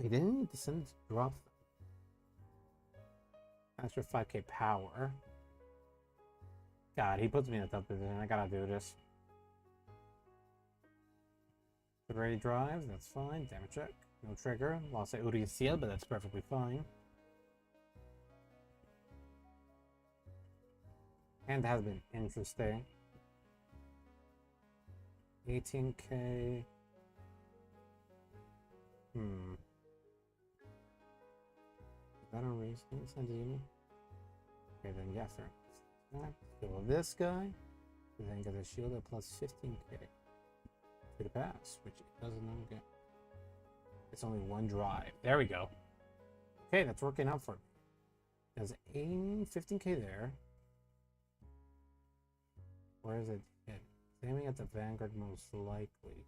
He didn't need to send drop. Extra 5k power. God, he puts me in a tough position. I gotta do this. Ready drive, that's fine. Damage check. No trigger. Lost at Uri Seal, but that's perfectly fine. And has been interesting. 18k. Is that a racing Sanjini? Okay, then yes, sir. Kill this guy. And then get a shield at plus 15k. To the pass, which it doesn't get. It's only one drive. There we go. Okay, that's working out for me. There's aim 15k there. Where is it? Yeah, it's aiming at the Vanguard most likely.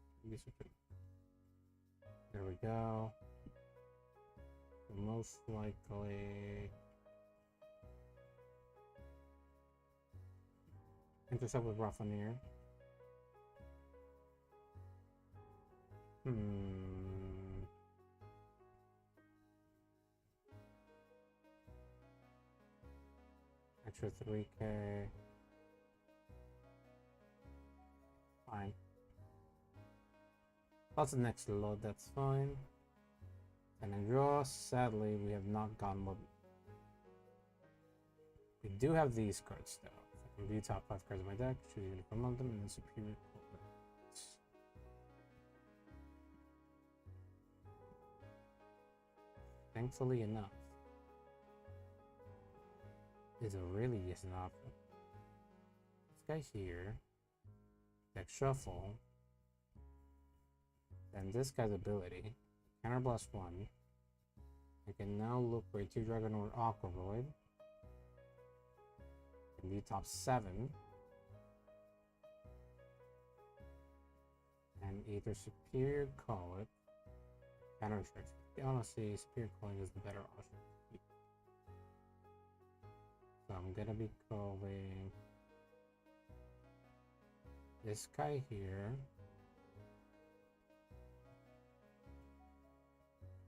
There we go. Most likely. Intercept with Raffineer. Extra 3k. Fine. What's the next load? That's fine. And then draw. Sadly, we have not gotten what we do have these cards though. I can view top 5 cards of my deck, choose a uniform of them, and then superior colors. Thankfully enough. It really is an option. This guy here. Deck shuffle. Then this guy's ability. Counterblast 1. I can now look for a 2 Dragon or Aqua Void. Can be top 7. And either Superior Call it. Counter Strike. Honestly, Superior Calling is the better option. So I'm gonna be calling this guy here.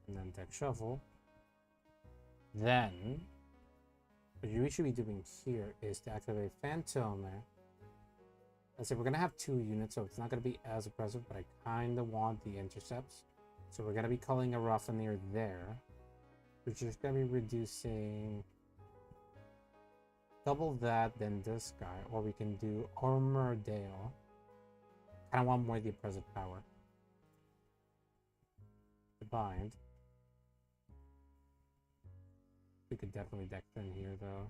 And then deck shuffle. Then what you should be doing here is to activate Fantome. Let's say we're gonna have 2 units, so it's not gonna be as aggressive, but I kinda want the intercepts. So we're gonna be calling a Raffineer there, which is gonna be reducing double that, then this guy, or we can do Armordale. I want more of the oppressive power. To bind. We could definitely deck in here though.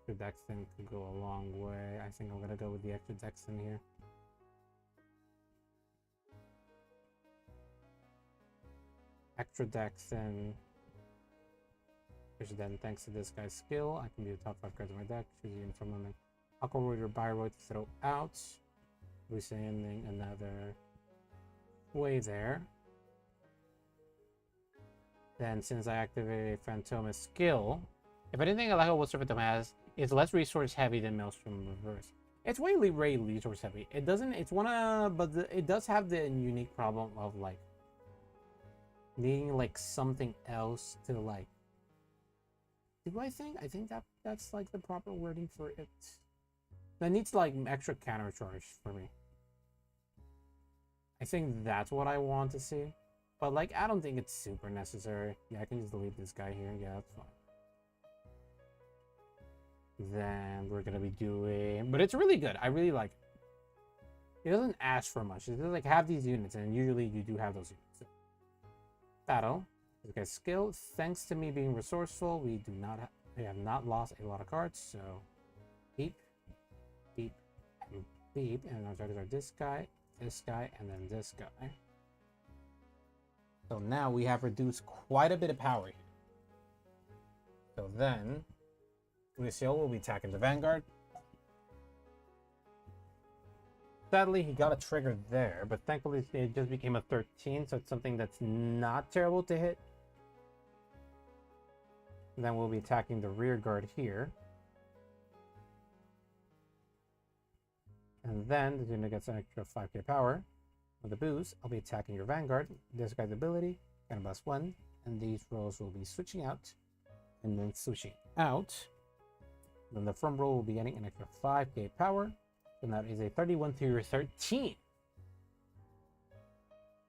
Extra Dexin could go a long way. I think I'm gonna go with the extra Dexin here. Extra Dexin. Which then, thanks to this guy's skill, I can be the top 5 cards of my deck. Choose a from them. Aqua Void or Bioroid to throw out. We're sending another way there. Then, since I activated Fantome's skill, if anything I like what Welstra Fantome has, it's less resource heavy than Maelstrom Reverse. It's way resource heavy. It doesn't, it's it does have the unique problem of like needing like something else to like. I think that's like the proper wording for it. That needs like extra counter charge for me. I think that's what I want to see. But like I don't think it's super necessary. Yeah, I can just delete this guy here. Yeah, that's fine. Then we're gonna be doing, but it's really good. I really like it. It doesn't ask for much. It does like have these units, and usually you do have those units. So, battle. This guy's skill. Thanks to me being resourceful, we have not lost a lot of cards. So beep, beep, and beep, and our targets are this guy, and then this guy. So now we have reduced quite a bit of power here. So then Lucio will be attacking the Vanguard. Sadly, he got a trigger there, but thankfully it just became a 13, so it's something that's not terrible to hit. And then we'll be attacking the rear guard here. And then the unit gets an extra 5k power. With the boost, I'll be attacking your Vanguard. This guy's ability, Gonna bust 1, and these rows will be switching out, and then switching out. Then the front row will be getting an extra 5k power, and that is a 31 to your 13.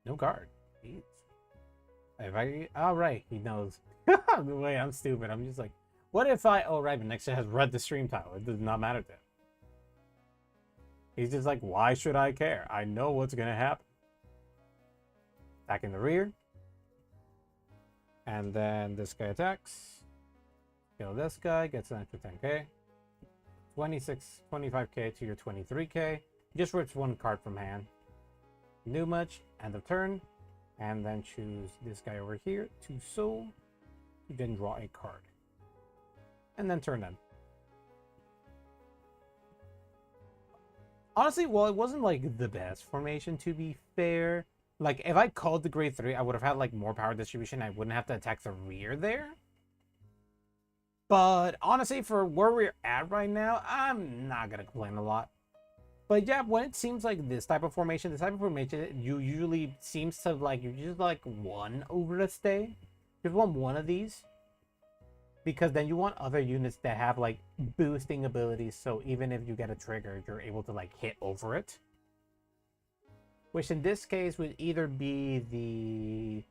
No guard. Jeez. Alright, he knows. The way I'm stupid. I'm just like, what if right, but next has read the stream title. It does not matter to him. He's just like, why should I care? I know what's gonna happen. Back in the rear. And then this guy attacks. Kill this guy, gets an extra 10k. 25k to your 23k. Just rips 1 card from hand. Do much, end of turn. And then choose this guy over here to soul. You then draw a card. And then turn them. Honestly, well, it wasn't like the best formation, to be fair. Like, if I called the grade 3, I would have had like more power distribution. I wouldn't have to attack the rear there. But honestly, for where we're at right now, I'm not gonna complain a lot. But yeah, when it seems like this type of formation, you usually seems to like, you just like 1 over a stay. You just want 1 of these. Because then you want other units that have like boosting abilities, so even if you get a trigger, you're able to like hit over it. Which in this case would either be the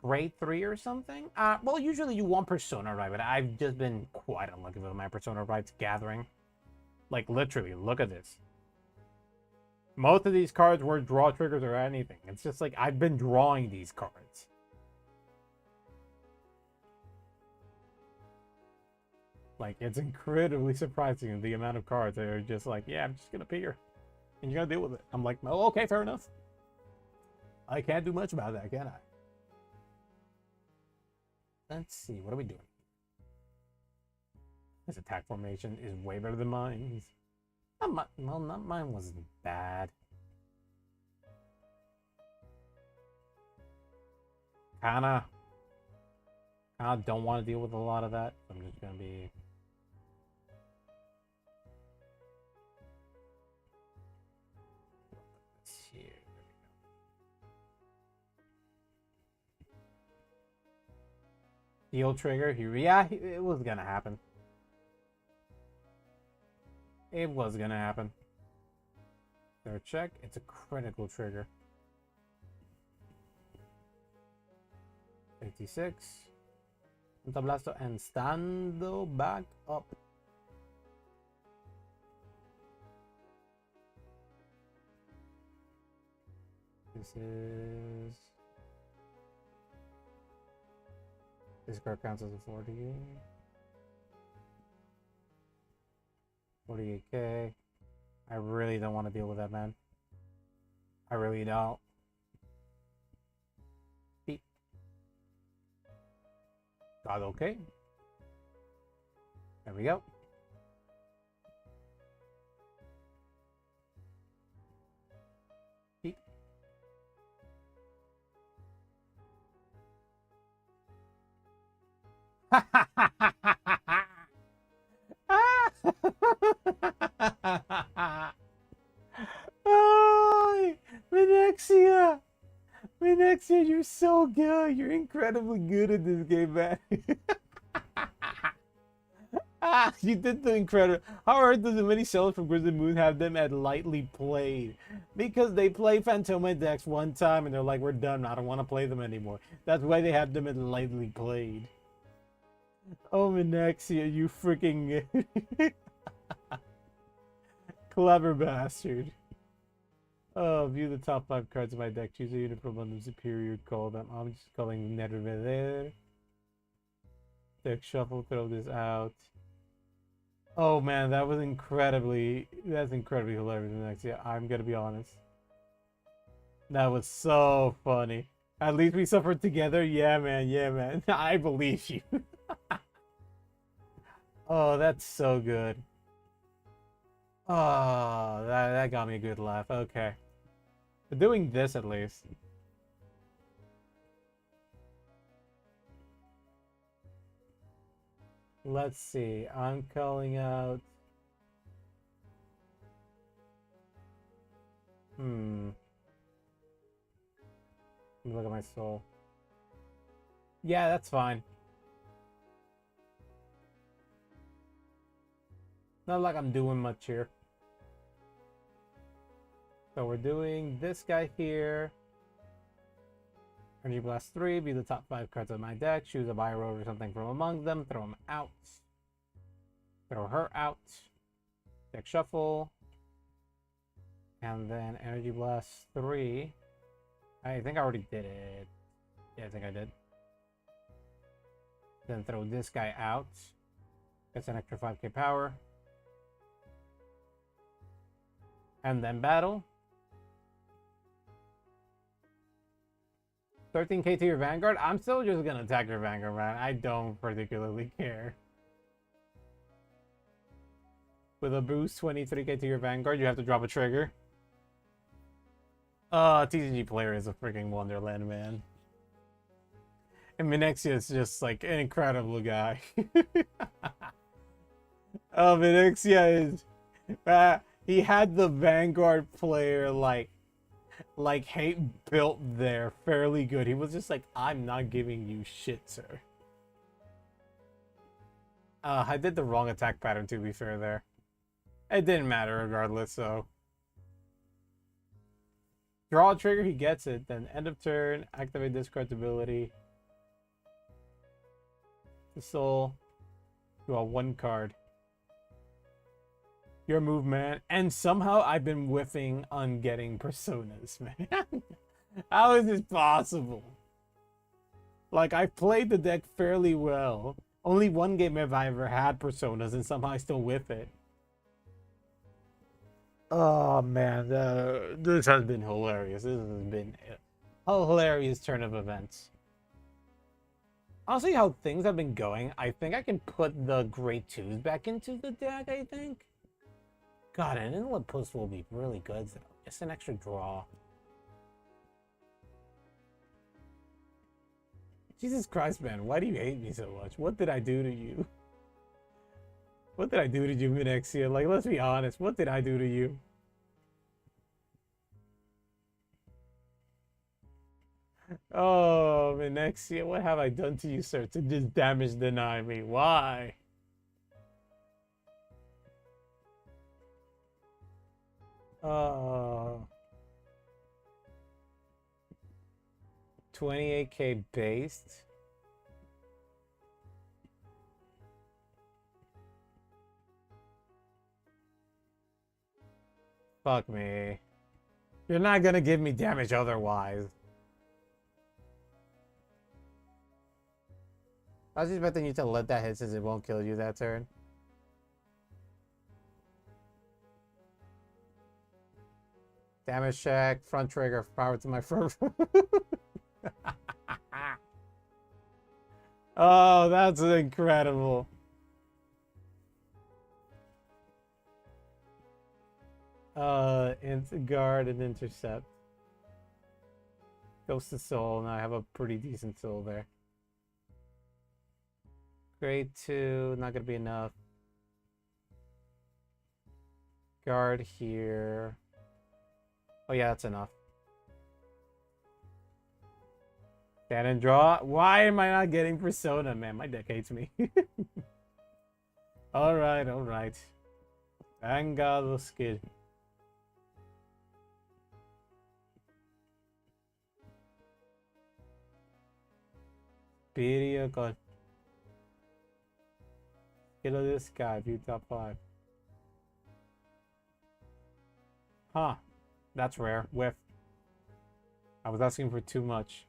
grade 3 or something. Well, usually you want Persona Right, but I've just been quite unlucky with my Persona Rights gathering. Like literally, look at this. Most of these cards were draw triggers or anything. It's just like I've been drawing these cards. Like, it's incredibly surprising the amount of cards that are just like, yeah, I'm just gonna appear. And you're gonna deal with it. I'm like, oh, okay, fair enough. I can't do much about that, can I? Let's see, what are we doing? His attack formation is way better than mine. Well, not mine wasn't bad. Kinda don't want to deal with a lot of that. I'm just gonna be... Heal trigger. It was gonna happen. It was gonna happen. Third check. It's a critical trigger. 56. Blasto and stando back up. This card counts as a 48k. I really don't want to deal with that, man. I really don't. Beep. God, okay. There we go. Beep. Oh, Venexia! Venexia, you're so good. You're incredibly good at this game, man. You did the incredible. How hard does the many sellers from Grizzly Moon have them at lightly played? Because they play Fantome decks one time and they're like, we're done. I don't want to play them anymore. That's why they have them at lightly played. Oh, Venexia, you freaking clever bastard. Oh, view the top 5 cards of my deck. Choose a unit from under superior. Call them. I'm just calling Netherweather. Deck shuffle. Throw this out. Oh man, that's incredibly hilarious. Venexia, I'm gonna be honest. That was so funny. At least we suffered together. Yeah, man. Yeah, man. I believe you. Oh, that's so good. Oh, that got me a good laugh. Okay. We're doing this at least. Let's see. I'm calling out... Let me look at my soul. Yeah, that's fine. Not like I'm doing much here. So we're doing this guy here. Energy Blast 3, view the top 5 cards of my deck, choose a buy road or something from among them, throw them out. Throw her out. Deck shuffle. And then Energy Blast 3. I think I already did it. Yeah, I think I did. Then throw this guy out. Gets an extra 5k power. And then battle. 13k to your Vanguard? I'm still just gonna attack your Vanguard, man. I don't particularly care. With a boost, 23k to your Vanguard, you have to drop a trigger. TCG player is a freaking wonderland, man. And Minexia is just like an incredible guy. Oh, Minexia is... he had the Vanguard player like hate built there fairly good. He was just like, I'm not giving you shit, sir. I did the wrong attack pattern, to be fair there. It didn't matter regardless, so. Draw a trigger, he gets it. Then end of turn, activate discard ability. The soul. Draw 1 card. Your move, man. And somehow I've been whiffing on getting personas, man. How is this possible? Like, I've played the deck fairly well. Only 1 game have I ever had personas, and somehow I still whiff it. Oh, man. This has been hilarious. This has been a hilarious turn of events. Honestly, how things have been going, I think I can put the Great 2s back into the deck, I think. God, an Inlet Post will be really good, though. Just an extra draw. Jesus Christ, man. Why do you hate me so much? What did I do to you? What did I do to you, Minexia? Like, let's be honest. What did I do to you? Oh, Minexia. What have I done to you, sir? To just damage deny me? Why? 28k based. Fuck me. You're not gonna give me damage otherwise. I was expecting you to let that hit since it won't kill you that turn. Damage check, front trigger, power to my front. Oh, that's incredible. Guard and intercept. Ghost of Soul. Now I have a pretty decent soul there. Grade 2, not gonna be enough. Guard here. Oh yeah, that's enough. Stand and draw. Why am I not getting Persona, man? My deck hates me. Alright, alright. Vanguard Skid. Video God. Kill this guy, view top 5. Huh. That's rare. Whiff. I was asking for too much.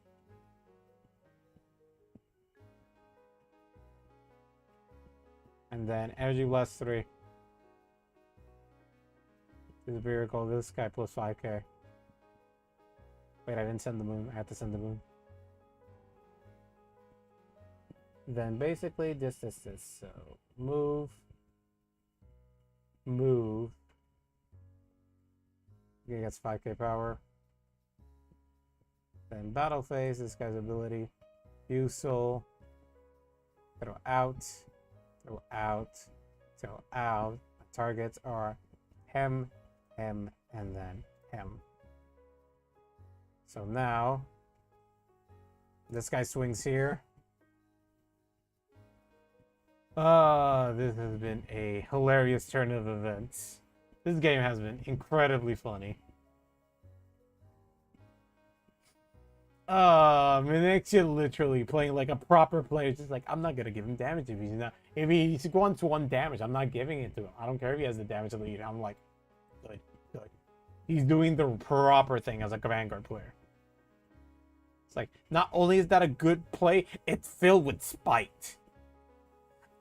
And then Energy Blast 3. This is very cool. This guy plus 5k. Wait, I didn't send the moon. I had to send the moon. Then basically this. So move. Move. He gets 5k power. Then battle phase, this guy's ability. Use soul. Throw out. Throw out. Throw out. Targets are hem, hem, and then hem. So now This guy swings here. This has been a hilarious turn of events. This game has been incredibly funny. Minixia literally playing like a proper player. Just like, I'm not gonna give him damage if he's not. If he wants one damage, I'm not giving it to him. I don't care if he has the damage lead. I'm like, good, good. He's doing the proper thing as a Vanguard player. It's like, not only is that a good play, it's filled with spite.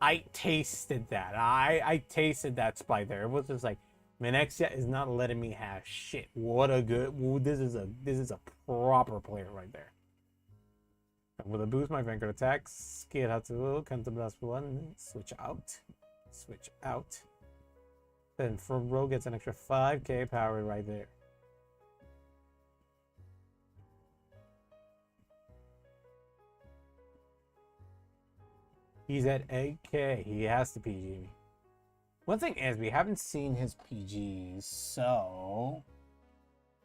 I tasted that. I tasted that spite there. It was just like, Minexia is not letting me have shit. What a good. Ooh, this is a proper player right there. With a boost, my Vanguard attacks. Skid Hatsu, Counterblast 1. Switch out. Switch out. Then from row gets an extra 5k power right there. He's at 8k. He has to PG me. One thing is, we haven't seen his PGs, so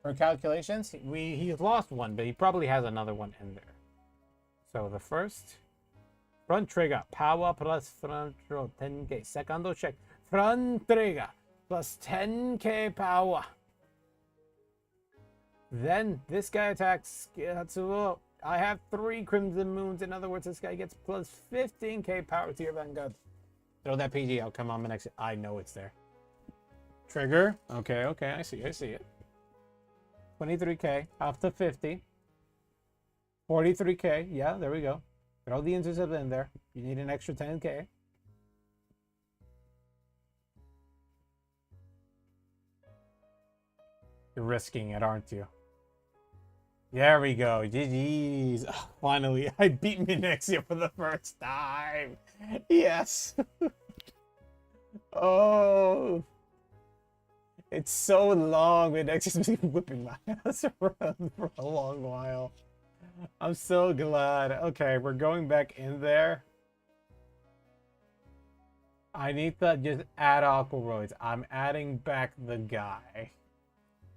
for calculations, he's lost one, but he probably has another one in there. So the first, front trigger, power plus front row, 10k. Secondo check, front trigger plus 10k power. Then this guy attacks Hatsuo. I have 3 Crimson Moons. In other words, this guy gets plus 15k power to your Vanguard. Throw that PG out. Come on, next. I know it's there. Trigger. Okay, okay. I see it. 23k. Up to 50. 43k. Yeah, there we go. Throw the intercept in there. You need an extra 10k. You're risking it, aren't you? There we go. GG's. Oh, finally, I beat Minexia for the first time. Yes. Oh. It's so long. Minexia's been whipping my ass around for a long while. I'm so glad. Okay, we're going back in there. I need to just add Aquaroids. I'm adding back the guy.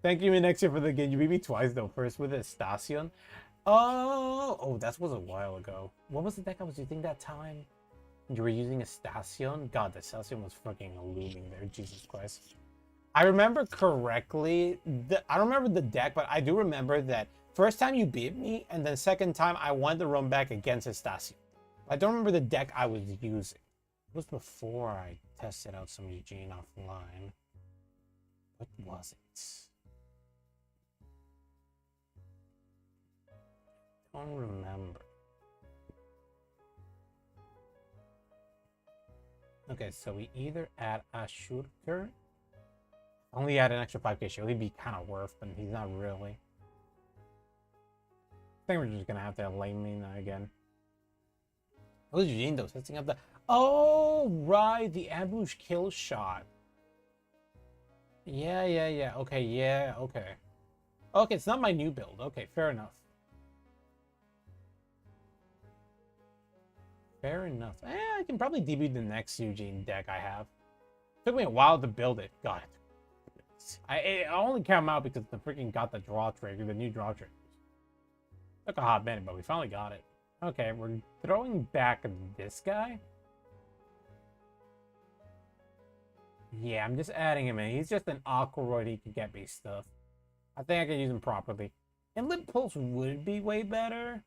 Thank you, Minexia, for the game. You beat me twice, though. First with a Station. Oh, that was a while ago. What was the deck I was using that time? You were using a Station? God, the Station was fucking looming there. Jesus Christ. I remember correctly. I don't remember the deck, but I do remember that first time you beat me, and then second time I wanted to run back against a Station. I don't remember the deck I was using. It was before I tested out some Eugene offline. What was it? I don't remember. Okay, so we either add a shooter. Only add an extra 5k shield. He'd be kind of worth, but he's not really. I think we're just gonna have to lane me again. What was Eugene though? Setting up the. Oh, right, the ambush kill shot. Yeah. Okay, yeah, okay. Okay, it's not my new build. Okay, fair enough. Fair enough. I can probably debut the next Eugene deck I have. Took me a while to build it. God. I only came out because the freaking got the draw trigger, the new draw trigger. Took a hot minute, but we finally got it. Okay, we're throwing back this guy. Yeah, I'm just adding him in. He's just an Aquaroid. He can get me stuff. I think I can use him properly. And Lip Pulse would be way better.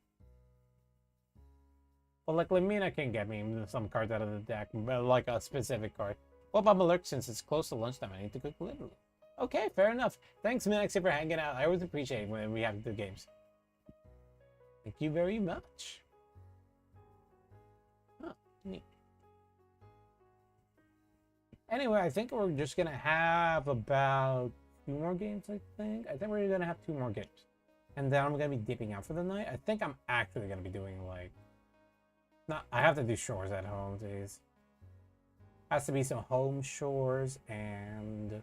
But like Lamina can get me some cards out of the deck, like a specific card. What about Malurk? Since it's close to lunchtime, I need to cook literally. Okay, fair enough. Thanks, Minexia, for hanging out. I always appreciate it when we have good games. Thank you very much. Oh, neat. Anyway, I think we're just gonna have about 2 more games, I think. I think we're gonna have 2 more games. And then I'm gonna be dipping out for the night. I think I'm actually gonna be doing like... No, I have to do chores at home, geez. Has to be some home chores, and...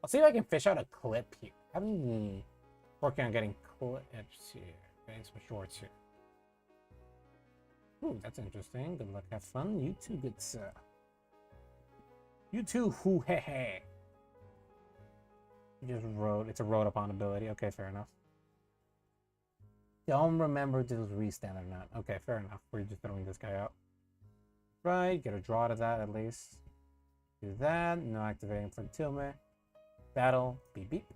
I'll see if I can fish out a clip here. I haven't been working on getting clips here. Getting some shorts here. Ooh, that's interesting. Good luck, have fun. You too, good sir. You too, hoo he he. You just rode. It's a rode upon ability. Okay, fair enough. don't remember if this was restand or not. Okay, fair enough. We're just throwing this guy out. Right, get a draw to that at least. Do that. No activating Fantome. Battle. Beep beep.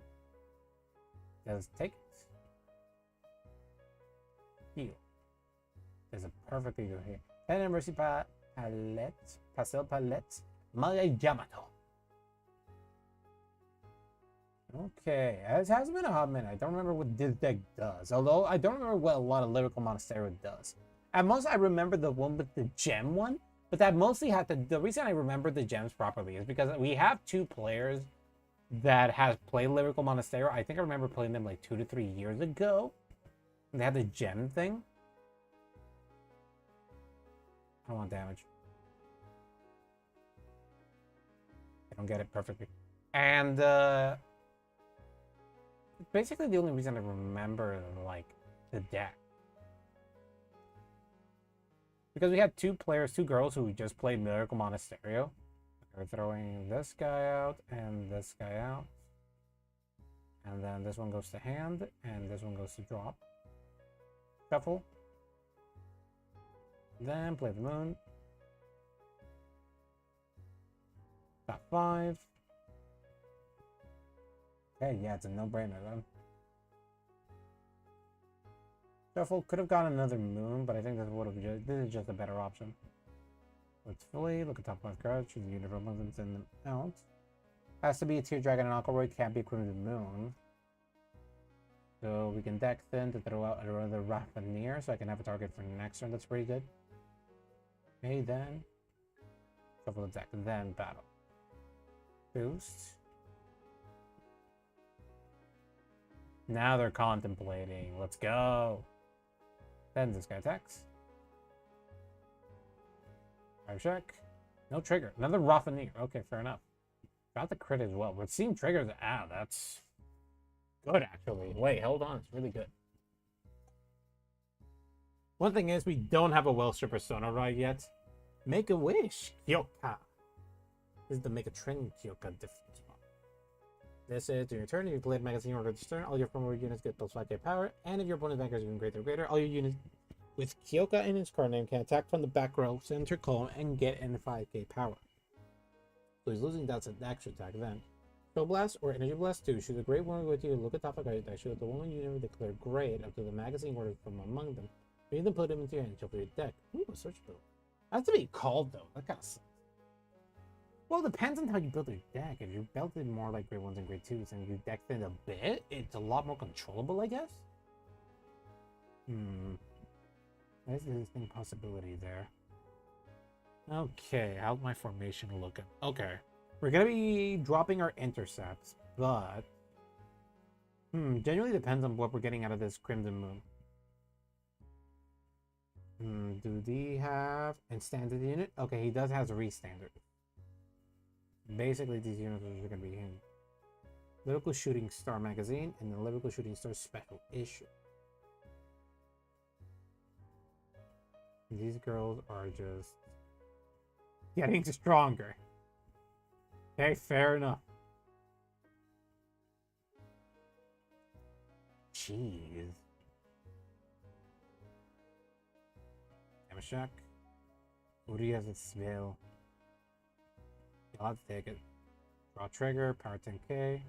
Does take it. Heal. There's a perfect heal here. And Mercy Palette. Pastel Palette. Maya Yamato. Okay, it has been a hot minute. I don't remember what this deck does. Although I don't remember what a lot of Lyrical Monasterio does. At most, I remember the one with the gem one. But that mostly had the reason I remember the gems properly is because we have two players that has played Lyrical Monasterio. I think I remember playing them like 2 to 3 years ago. And they had the gem thing. I don't want damage. I don't get it perfectly. And basically the only reason I remember like the deck. Because we had two girls who just played Lyrical Monasterio. We're throwing this guy out and this guy out. And then this one goes to hand and this one goes to drop. Shuffle. Then play the moon. Top 5. Okay, yeah, it's a no-brainer then. Shuffle could have gotten another moon, but I think this is just a better option. Let's fully look at top 5 cards, choose the unit from them, send them out. Has to be a Tear Dragon and Aquaroid, can't be a Crimson Moon. So we can deck thin to throw out another Raffineer, so I can have a target for next turn. That's pretty good. Okay, then shuffle the deck, then battle. Boost. Now they're contemplating. Let's go. Then this guy attacks. 5 check. No trigger. Another Raffineer. Okay, fair enough. Got the crit as well. We're seeing triggers. Ah, that's good actually. Wait, hold on. It's really good. One thing is we don't have a Welstra persona right yet. Make a wish. Kyoka. This is the make a trend Kyoka difference. This is during your turn. If you play the magazine order this turn, all your former units get plus 5k power. And if your opponent's banker is even greater or greater, all your units with Kyoka in its card name can attack from the back row, center column, and get in 5k power. So he's losing that's an extra attack then. Show Blast or Energy Blast 2. Shoot a great one with you. Look at top of the deck. Shoot the one unit declare great up to the magazine order from among them. You then put him into your hand. Shuffle your deck. Ooh, a search build. That's to be called though. That kind of sucks. Well, it depends on how you build your deck. If you build it more like grade 1s and grade 2s and you decked it a bit, it's a lot more controllable, I guess. There's an interesting possibility there. Okay, how's my formation looking? Okay. We're gonna be dropping our intercepts, but genuinely depends on what we're getting out of this Crimson Moon. Do they have and standard unit? Okay, he does have a re-standard. Basically, these units are going to be him. Lyrical Shooting Star magazine and the Lyrical Shooting Star special issue. These girls are just getting stronger. Okay, fair enough. Jeez. Damashak. Uri has a spell. I'll have to take it. Draw trigger, power 10k,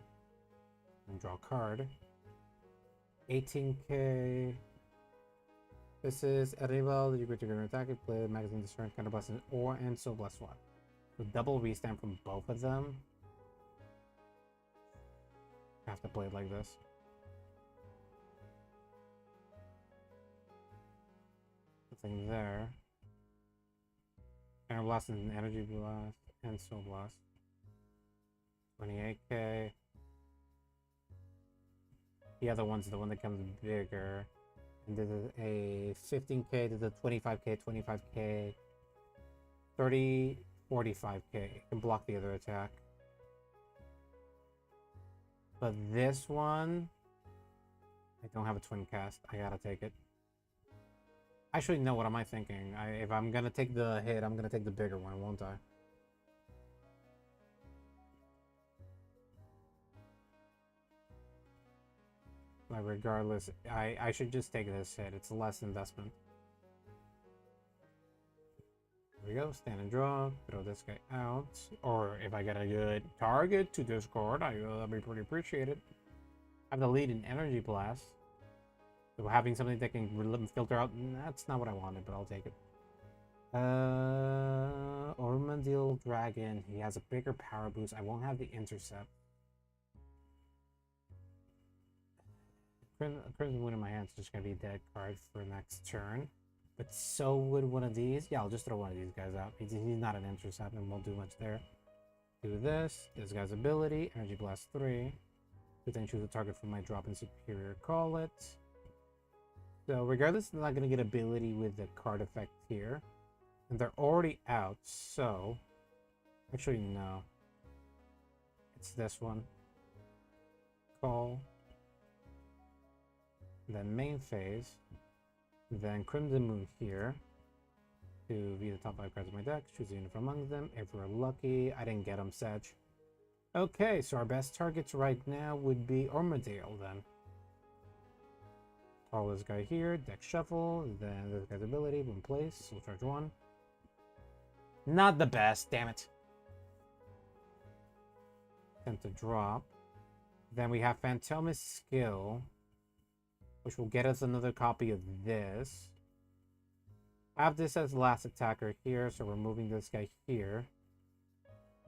and draw card. 18k. This is a rival. You get to attack it, play the magazine this turn, counter blast or and so blast one. So double restand from both of them. I have to play it like this. Nothing there. Counter blast and energy blast. And Soul Blast. 28k. The other one's the one that comes bigger. And this is a 15k, this is a 25k, 25k, 30, 45k. You can block the other attack. But this one, I don't have a twin cast. I gotta take it. Actually, no, what am I thinking? If I'm gonna take the hit, I'm gonna take the bigger one, won't I? Like, regardless, I should just take this hit. It's less investment. There we go. Stand and draw. Throw this guy out. Or if I get a good target to discard, that'll be pretty appreciated. I have the lead in Energy Blast. So having something that can filter out, that's not what I wanted, but I'll take it. Ormandil Dragon. He has a bigger power boost. I won't have the intercept. Crimson Wind in my hand is just going to be a dead card for next turn. But so would one of these. Yeah, I'll just throw one of these guys out. He's not an intercept and won't do much there. Do this. This guy's ability. Energy Blast 3. But then choose a target from my drop in Superior. Call it. So regardless, I'm not going to get ability with the card effect here. And they're already out, so... Actually, no. It's this one. Call. Then main phase. Then Crimson Moon here. To be the top 5 cards of my deck. Choose a unit from among them. If we're lucky. I didn't get them, Sedge. Okay, so our best targets right now would be Armadale, then. Call this guy here, deck shuffle, then this guy's ability, boom, place, we'll charge 1. Not the best, damn it. Attempt to drop. Then we have Fantome's skill, which will get us another copy of this. Have this as last attacker here, so we're moving this guy here.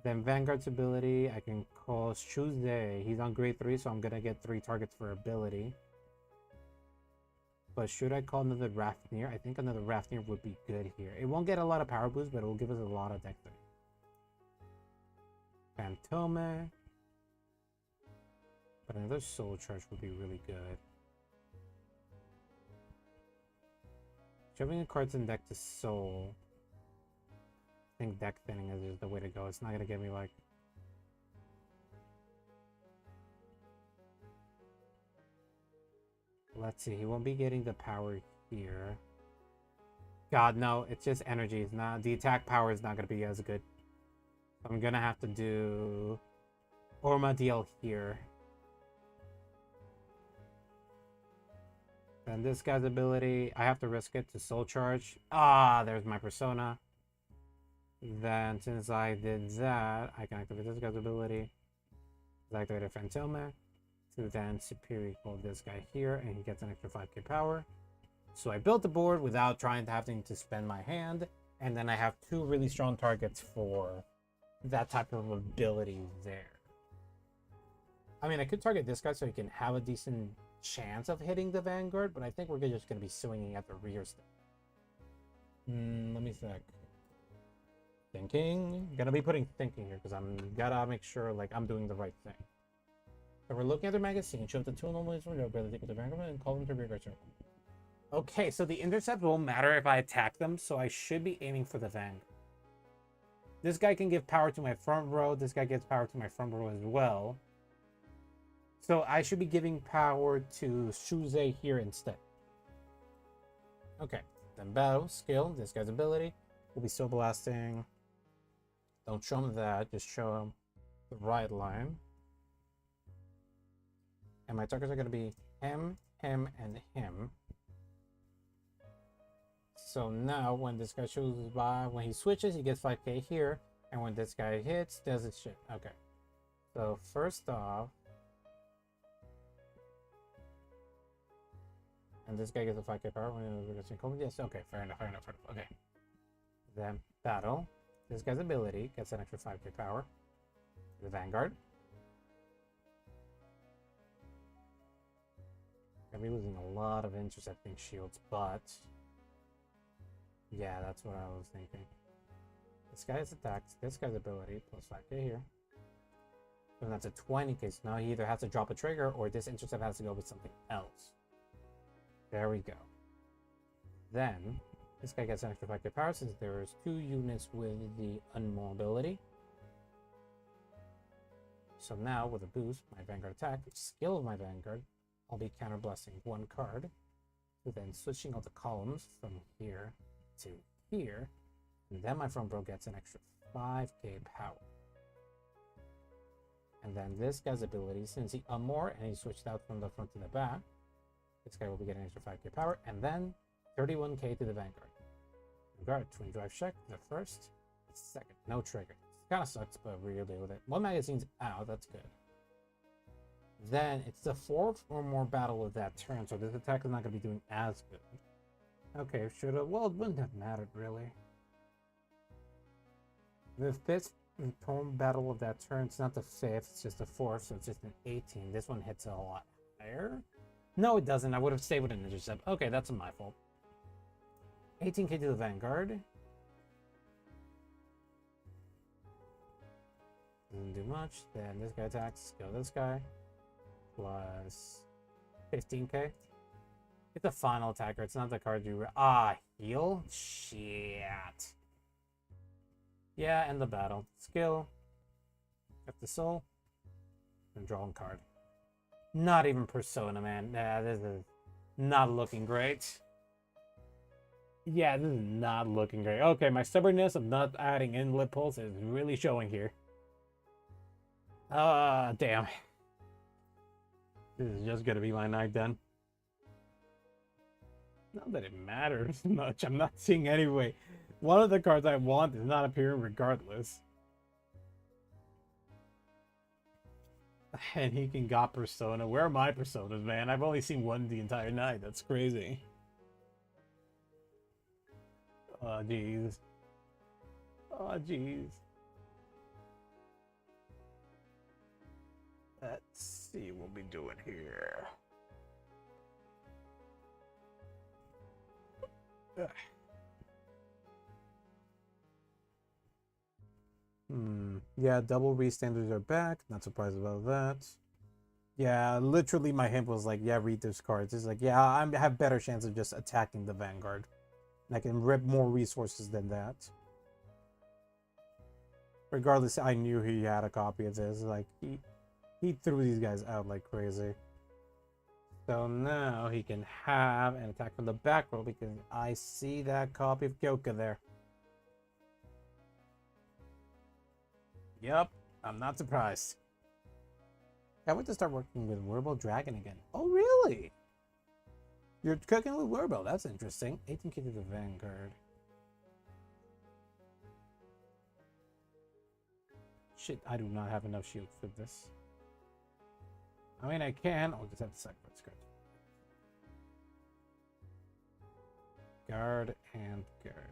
Then Vanguard's ability, I can call Shuze. He's on grade 3, so I'm gonna get 3 targets for ability. But should I call another Rafnir? I think another Rafnir would be good here. It won't get a lot of power boost, but it will give us a lot of deck time. Fantome. But another Soul Charge would be really good. Shoving the cards in deck to Soul. I think deck thinning is the way to go. It's not going to get me like... Let's see, he won't be getting the power here. God, no, it's just energy. It's not, the attack power is not going to be as good. I'm going to have to do Ormadil here. Then this guy's ability, I have to risk it to Soul Charge. Ah, there's my Persona. Then, since I did that, I can activate this guy's ability. I activated Fantome. To then Superior call this guy here, and he gets an extra 5k power. So I built the board without having to spend my hand, and then I have 2 really strong targets for that type of ability there. I mean, I could target this guy so he can have a decent chance of hitting the Vanguard, but I think we're just going to be swinging at the rear stick. Let me think. Thinking. Gonna be putting thinking here because I'm gotta make sure like I'm doing the right thing. So we're looking at their magazine. Show up the 2 anomalies from the take with the Vanguard and call them to rear circle. Okay, so the intercept won't matter if I attack them, so I should be aiming for the Vanguard. This guy can give power to my front row. This guy gets power to my front row as well. So I should be giving power to Shuze here instead. Okay, then battle, skill, this guy's ability. We'll be Soul Blasting. Don't show him that, just show him the right line. And my targets are going to be him, him, and him. So now when this guy shows by, when he switches, he gets 5k here. And when this guy hits, does his shit. Okay. So first off, and this guy gets a 5k power when we're going to Konvicts. Yes, okay, fair enough, fair enough, fair enough. Okay. Then battle. This guy's ability gets an extra 5k power. The Vanguard. Gonna be losing a lot of intercepting shields, but yeah, that's what I was thinking. This guy's attacks, this guy's ability, plus 5k here. And that's a 20k, so now he either has to drop a trigger or this intercept has to go with something else. There we go. Then, this guy gets an extra 5k power since there's 2 units with the Unmaul ability. So now, with a boost, my Vanguard attack, skill of my Vanguard, I'll be counter-blasting 1 card. So then switching all the columns from here to here. And then my front row gets an extra 5k power. And then this guy's ability, since he Unmaul and he switched out from the front to the back, This guy will be getting extra 5k power, and then 31k to the Vanguard. Vanguard, twin drive check, the first, second, no trigger. Kind of sucks, but we'll deal with it. One magazine's out, that's good. Then it's the fourth or more battle of that turn, so this attack is not going to be doing as good. Okay, should have. Well, it wouldn't have mattered really. The fifth home battle of that turn, it's not the fifth, it's just the fourth, so it's just an 18. This one hits a lot higher. No, it doesn't. I would have stayed with an intercept. Okay, that's my fault. 18k to the Vanguard. Doesn't do much. Then this guy attacks. Go this guy. Plus 15k. It's a final attacker. It's not the card you... heal? Shit. Yeah, end the battle. Skill. Get the soul. And draw a card. Not even Persona, man. Nah, this is not looking great. Yeah, this is not looking great. Okay, my stubbornness of not adding in Lip Pulse is really showing here. Damn. This is just gonna be my night then. Not that it matters much. I'm not seeing anyway. One of the cards I want is not appearing regardless. And he can got Persona. Where are my Personas, man? I've only seen one the entire night. That's crazy. Oh, jeez. Oh, jeez. Let's see what we're doing here. Yeah, double re-standards are back. Not surprised about that. Yeah, literally my hint was like, yeah, read those cards. It's like, yeah, I have better chance of just attacking the Vanguard. And I can rip more resources than that. Regardless, I knew he had a copy of this. Like, he threw these guys out like crazy. So now he can have an attack from the back row because I see that copy of Kyoka there. Yep, I'm not surprised. I went to start working with Werbo Dragon again. Oh, really? You're cooking with Werbo. That's interesting. 18k to the Vanguard. Shit, I do not have enough shields for this. I mean, I can. I'll just have to sacrifice cards. Guard and guard.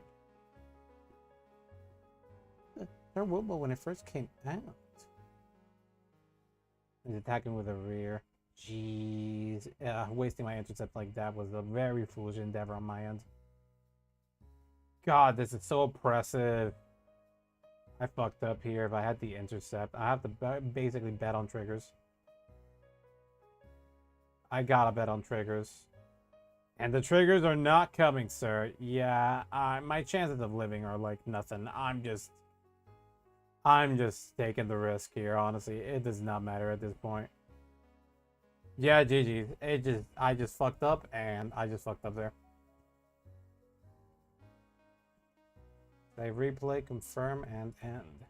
Werbo when it first came out. He's attacking with a rear. Jeez. Wasting my intercept like that was a very foolish endeavor on my end. God, this is so oppressive. I fucked up here. If I had the intercept, I have to basically bet on triggers. I gotta bet on triggers. And the triggers are not coming, sir. Yeah, my chances of living are like nothing. I'm just taking the risk here, honestly. It does not matter at this point. Yeah, GG. I just fucked up, and I just fucked up there. Save replay, confirm, and end.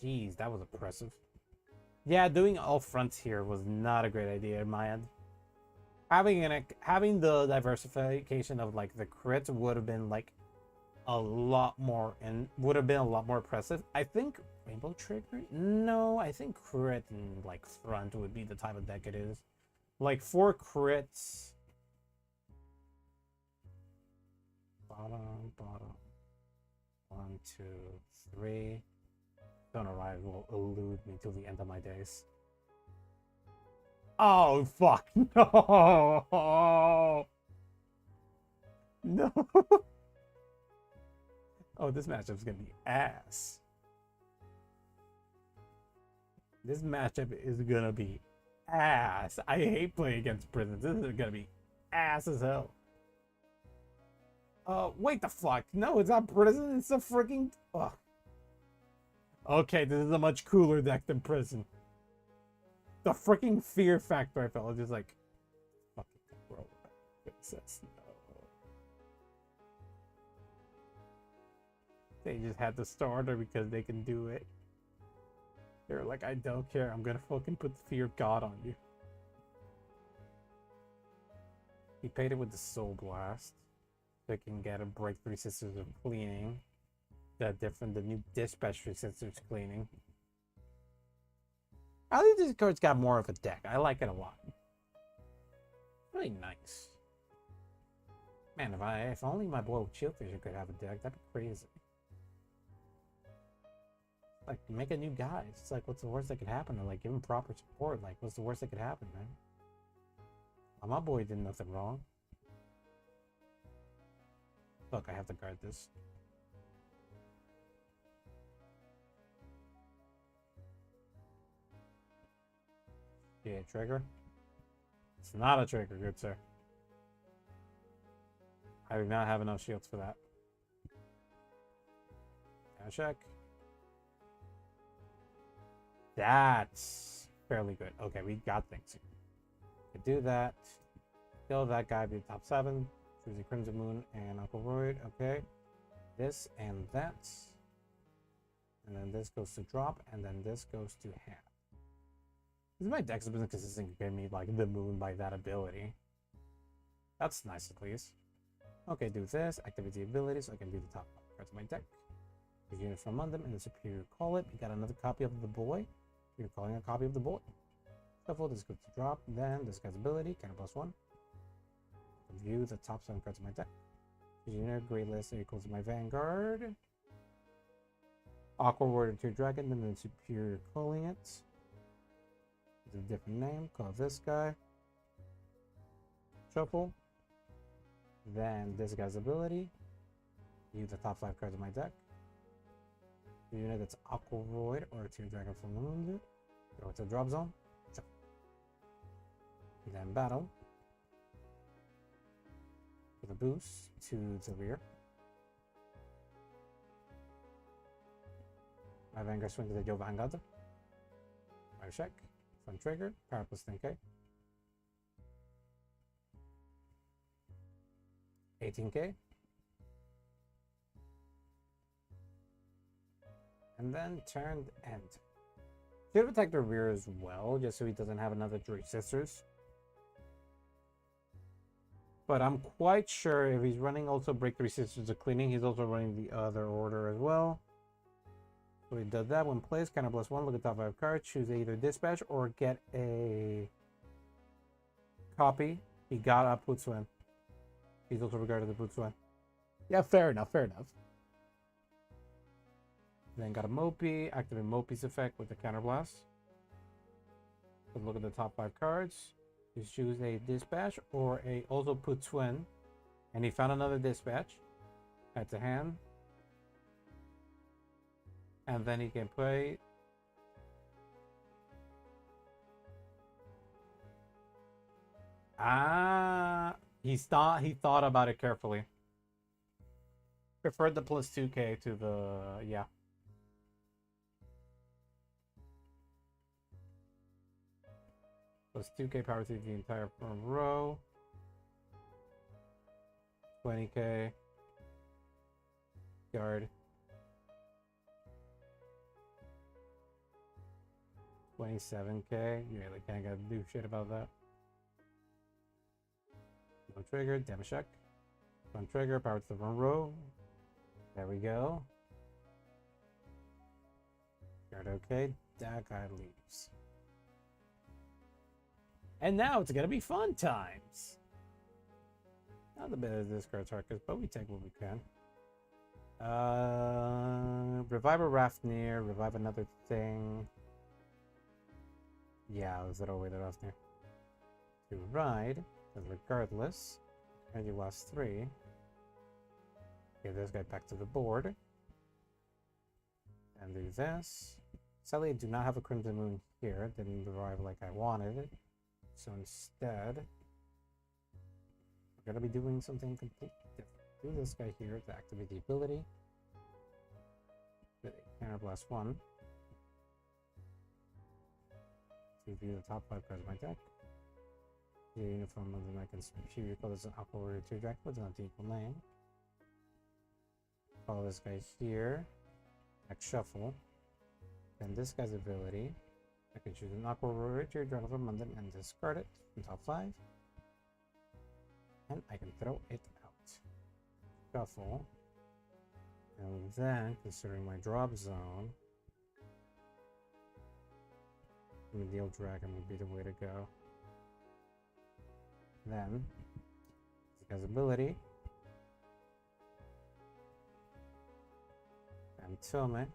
Jeez, that was oppressive. Yeah, doing all fronts here was not a great idea in my end. Having the diversification of like the crits would have been like a lot more and would have been a lot more impressive. I think Rainbow Trigger? No, I think crit and like front would be the type of deck it is. Like 4 crits. Bottom. 1, 2, 3. Don't arrive will elude me till the end of my days. Oh fuck no! No. Oh, this matchup's gonna be ass. This matchup is gonna be ass. I hate playing against prisons. This is gonna be ass as hell. Wait the fuck. No, it's not prison. It's a freaking... Ugh. Okay, this is a much cooler deck than prison. The freaking fear factor I felt. Just like... Fucking bro. Princess. No. They just had the starter because they can do it. They're like, I don't care. I'm gonna fucking put the fear of God on you. He paid it with the Soul Blast. So he can get a break 3 Sisters of Cleaning. The new Dispatch 3 Sisters Cleaning. I think this card's got more of a deck. I like it a lot. Really nice. Man, if only my boy Chillfisher could have a deck, that'd be crazy. Like, make a new guy. It's like, what's the worst that could happen? Or like, give him proper support. Like, what's the worst that could happen, man? Well, my boy did nothing wrong. Look, I have to guard this. Yeah, trigger. It's not a trigger, good sir. I do not have enough shields for that. Now check. That's fairly good. Okay, we got things here. We can do that. Kill that guy, be top 7. Choose a Crimson Moon and Aquaroid. Okay. This and that. And then this goes to drop, and then this goes to half. My deck has been consistent, giving me like the moon by that ability. That's nice at least. Okay, do this, activate the ability so I can do the top cards of my deck. Use unit from among them and the superior call it. We got another copy of the boy. You're calling a copy of the boy. Shuffle, this goes to drop. Then this guy's ability, counter +1. View the top 7 cards of my deck. Use unit, Great List equals my Vanguard. Aqua Warrior to Dragon, and then superior calling it. It's a different name, call this guy. Shuffle. Then this guy's ability. Use the top 5 cards of my deck. The unit that's Aqua Void or a Tear Dragon from the Moon. Go to drop zone. Shuffle. Then battle. With a boost to the rear. My Vanguard swings at Joe Vanguard. My check. Fun trigger. Power plus 10k. 18k. And then turned end. Should attack the rear as well, just so he doesn't have another 3 Sisters. But I'm quite sure if he's running also break 3 Sisters of Cleaning, he's also running the other order as well. So he does that when placed, counter +1, look at top 5 cards, choose either Dispatch or get a copy. He got a Putsuen. He's also regarded the Putsuen. Yeah, fair enough, fair enough. Then got a Mopey, activate Mopey's effect with the counter blast. So look at the top 5 cards. Just choose a Dispatch or a also Putsuen. And he found another Dispatch. Add to hand. And then he can play. He thought about it carefully. Preferred the plus 2k to the yeah. Plus 2k power to the entire front row. 20k. Guard. 27k. You really can't gotta do shit about that. No trigger, damage check. Front trigger, power to the front row. There we go. Guard okay. That guy leaves. And now it's gonna be fun times. Not the bit of this card's Harkis, but we take what we can. Revive a Rafnir, revive another thing. Yeah, let's throw away the Rafnir. To ride, because regardless, energy lost 3. Get this guy back to the board. And do this. Sadly, I do not have a Crimson Moon here. It didn't revive like I wanted. So instead, we're going to be doing something completely different. Do this guy here to activate the ability. With a counter blast 1. To view the top 5 cards of my deck. The uniform of the American Superior Call is an Aqua Warrior 2 Dragon with not the equal name. Follow this guy here. Next shuffle. Then this guy's ability. I can choose an Aqua Warrior 2 Dragon from London and discard it from top 5. and I can throw it out. Shuffle. And then, considering my drop zone, Medial Dragon would be the way to go. Then, this guy's ability. Fantome.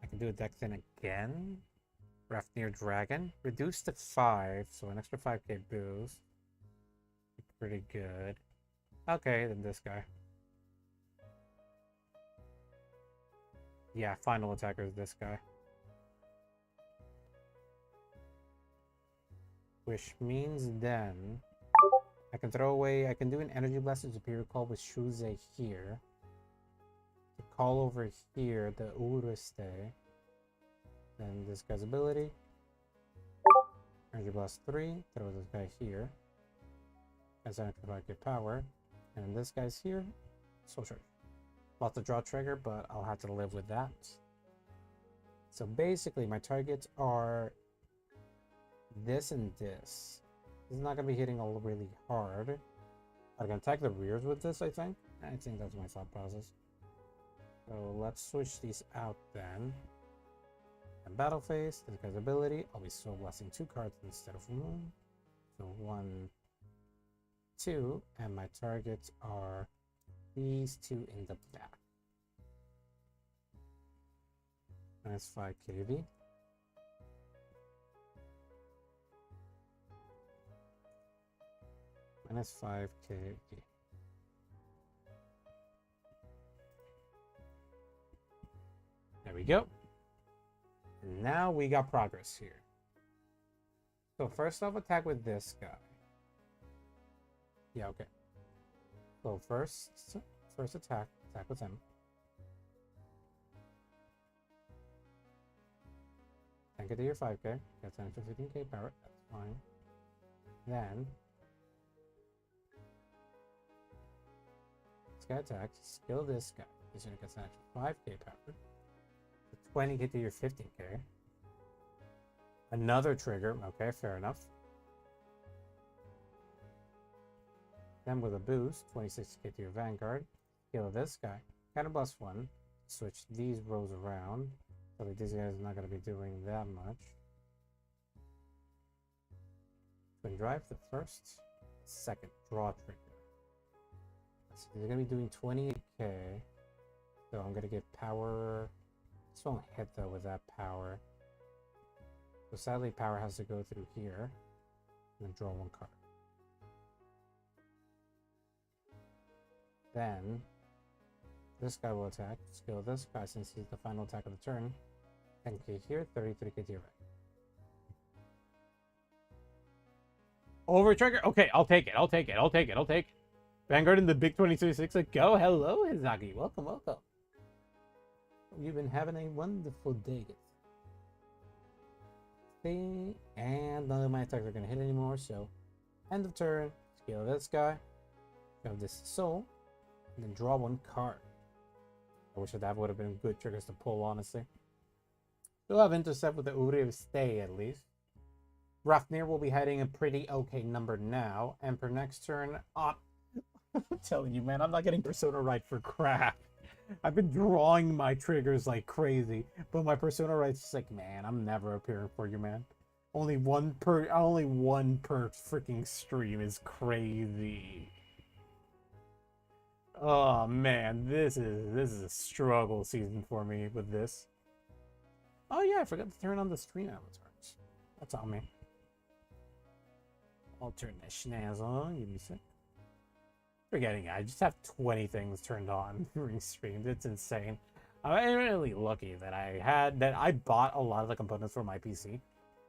I can do a deck thing again. Rafnir Dragon. Reduced to 5, so an extra 5k boost. Pretty good. Okay, then this guy. Yeah, final attacker is this guy. Which means then I can throw away, I can do an Energy Blast and Superior Call with Shuze here. To call over here the Uriste. Then this guy's ability. Energy Blast 3, throw this guy here. As an extra 5k power. And then this guy's here. Soul Charge. Lots of draw trigger, but I'll have to live with that. So basically, my targets are this and this. This is not going to be hitting all really hard. I can attack the rears with this, I think. I think that's my thought process. So let's switch these out then. And battle phase, this guy's ability. I'll be Soul Blessing 2 cards instead of 1. So 1, 2, and my targets are these two in the back. Minus 5 KV. Minus 5 KV. There we go. And now we got progress here. So first off, attack with this guy. Yeah, okay. So first attack with him. 10k to your 5k. Gets an extra 15k power. That's fine. Then this guy attacks. Skill this guy. He's gonna get an extra 5k power. 20k to your 15k. Another trigger. Okay, fair enough. Then with a boost, 26k to your Vanguard. Kill this guy. Counter plus 1. Switch these rows around. So that this guy's not going to be doing that much. Twin Drive the first, second draw trigger. So they're going to be doing 28k. So I'm going to get power. This won't hit though with that power. So sadly, power has to go through here. And then draw 1 card. Then this guy will attack. Skill this guy since he's the final attack of the turn. 10k here, 33k to your right. Over trigger. Okay, I'll take it. Vanguard in the big 2026. Go. Hello, Hizaki. Welcome. You've been having a wonderful day. See, and none of my attacks are gonna hit anymore. So, end of turn. Skill this guy. Have this soul. And then draw 1 card. I wish that would have been good triggers to pull, honestly. We'll have intercept with the Uri stay at least. Rafnir will be heading a pretty okay number now. And per next turn, I'm telling you, man, I'm not getting Persona right for crap. I've been drawing my triggers like crazy, but my Persona right's like, man, I'm never appearing for you, man. Only one per freaking stream is crazy. Oh man, this is a struggle season for me with this. Oh yeah, I forgot to turn on the stream avatars. That's on me. I'll turn that shenanigans on. Give me a sec. Forgetting, I just have 20 things turned on during streams. It's insane. I'm really lucky that I bought a lot of the components for my PC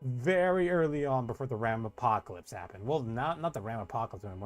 very early on before the RAM apocalypse happened. Well, not the RAM apocalypse anymore.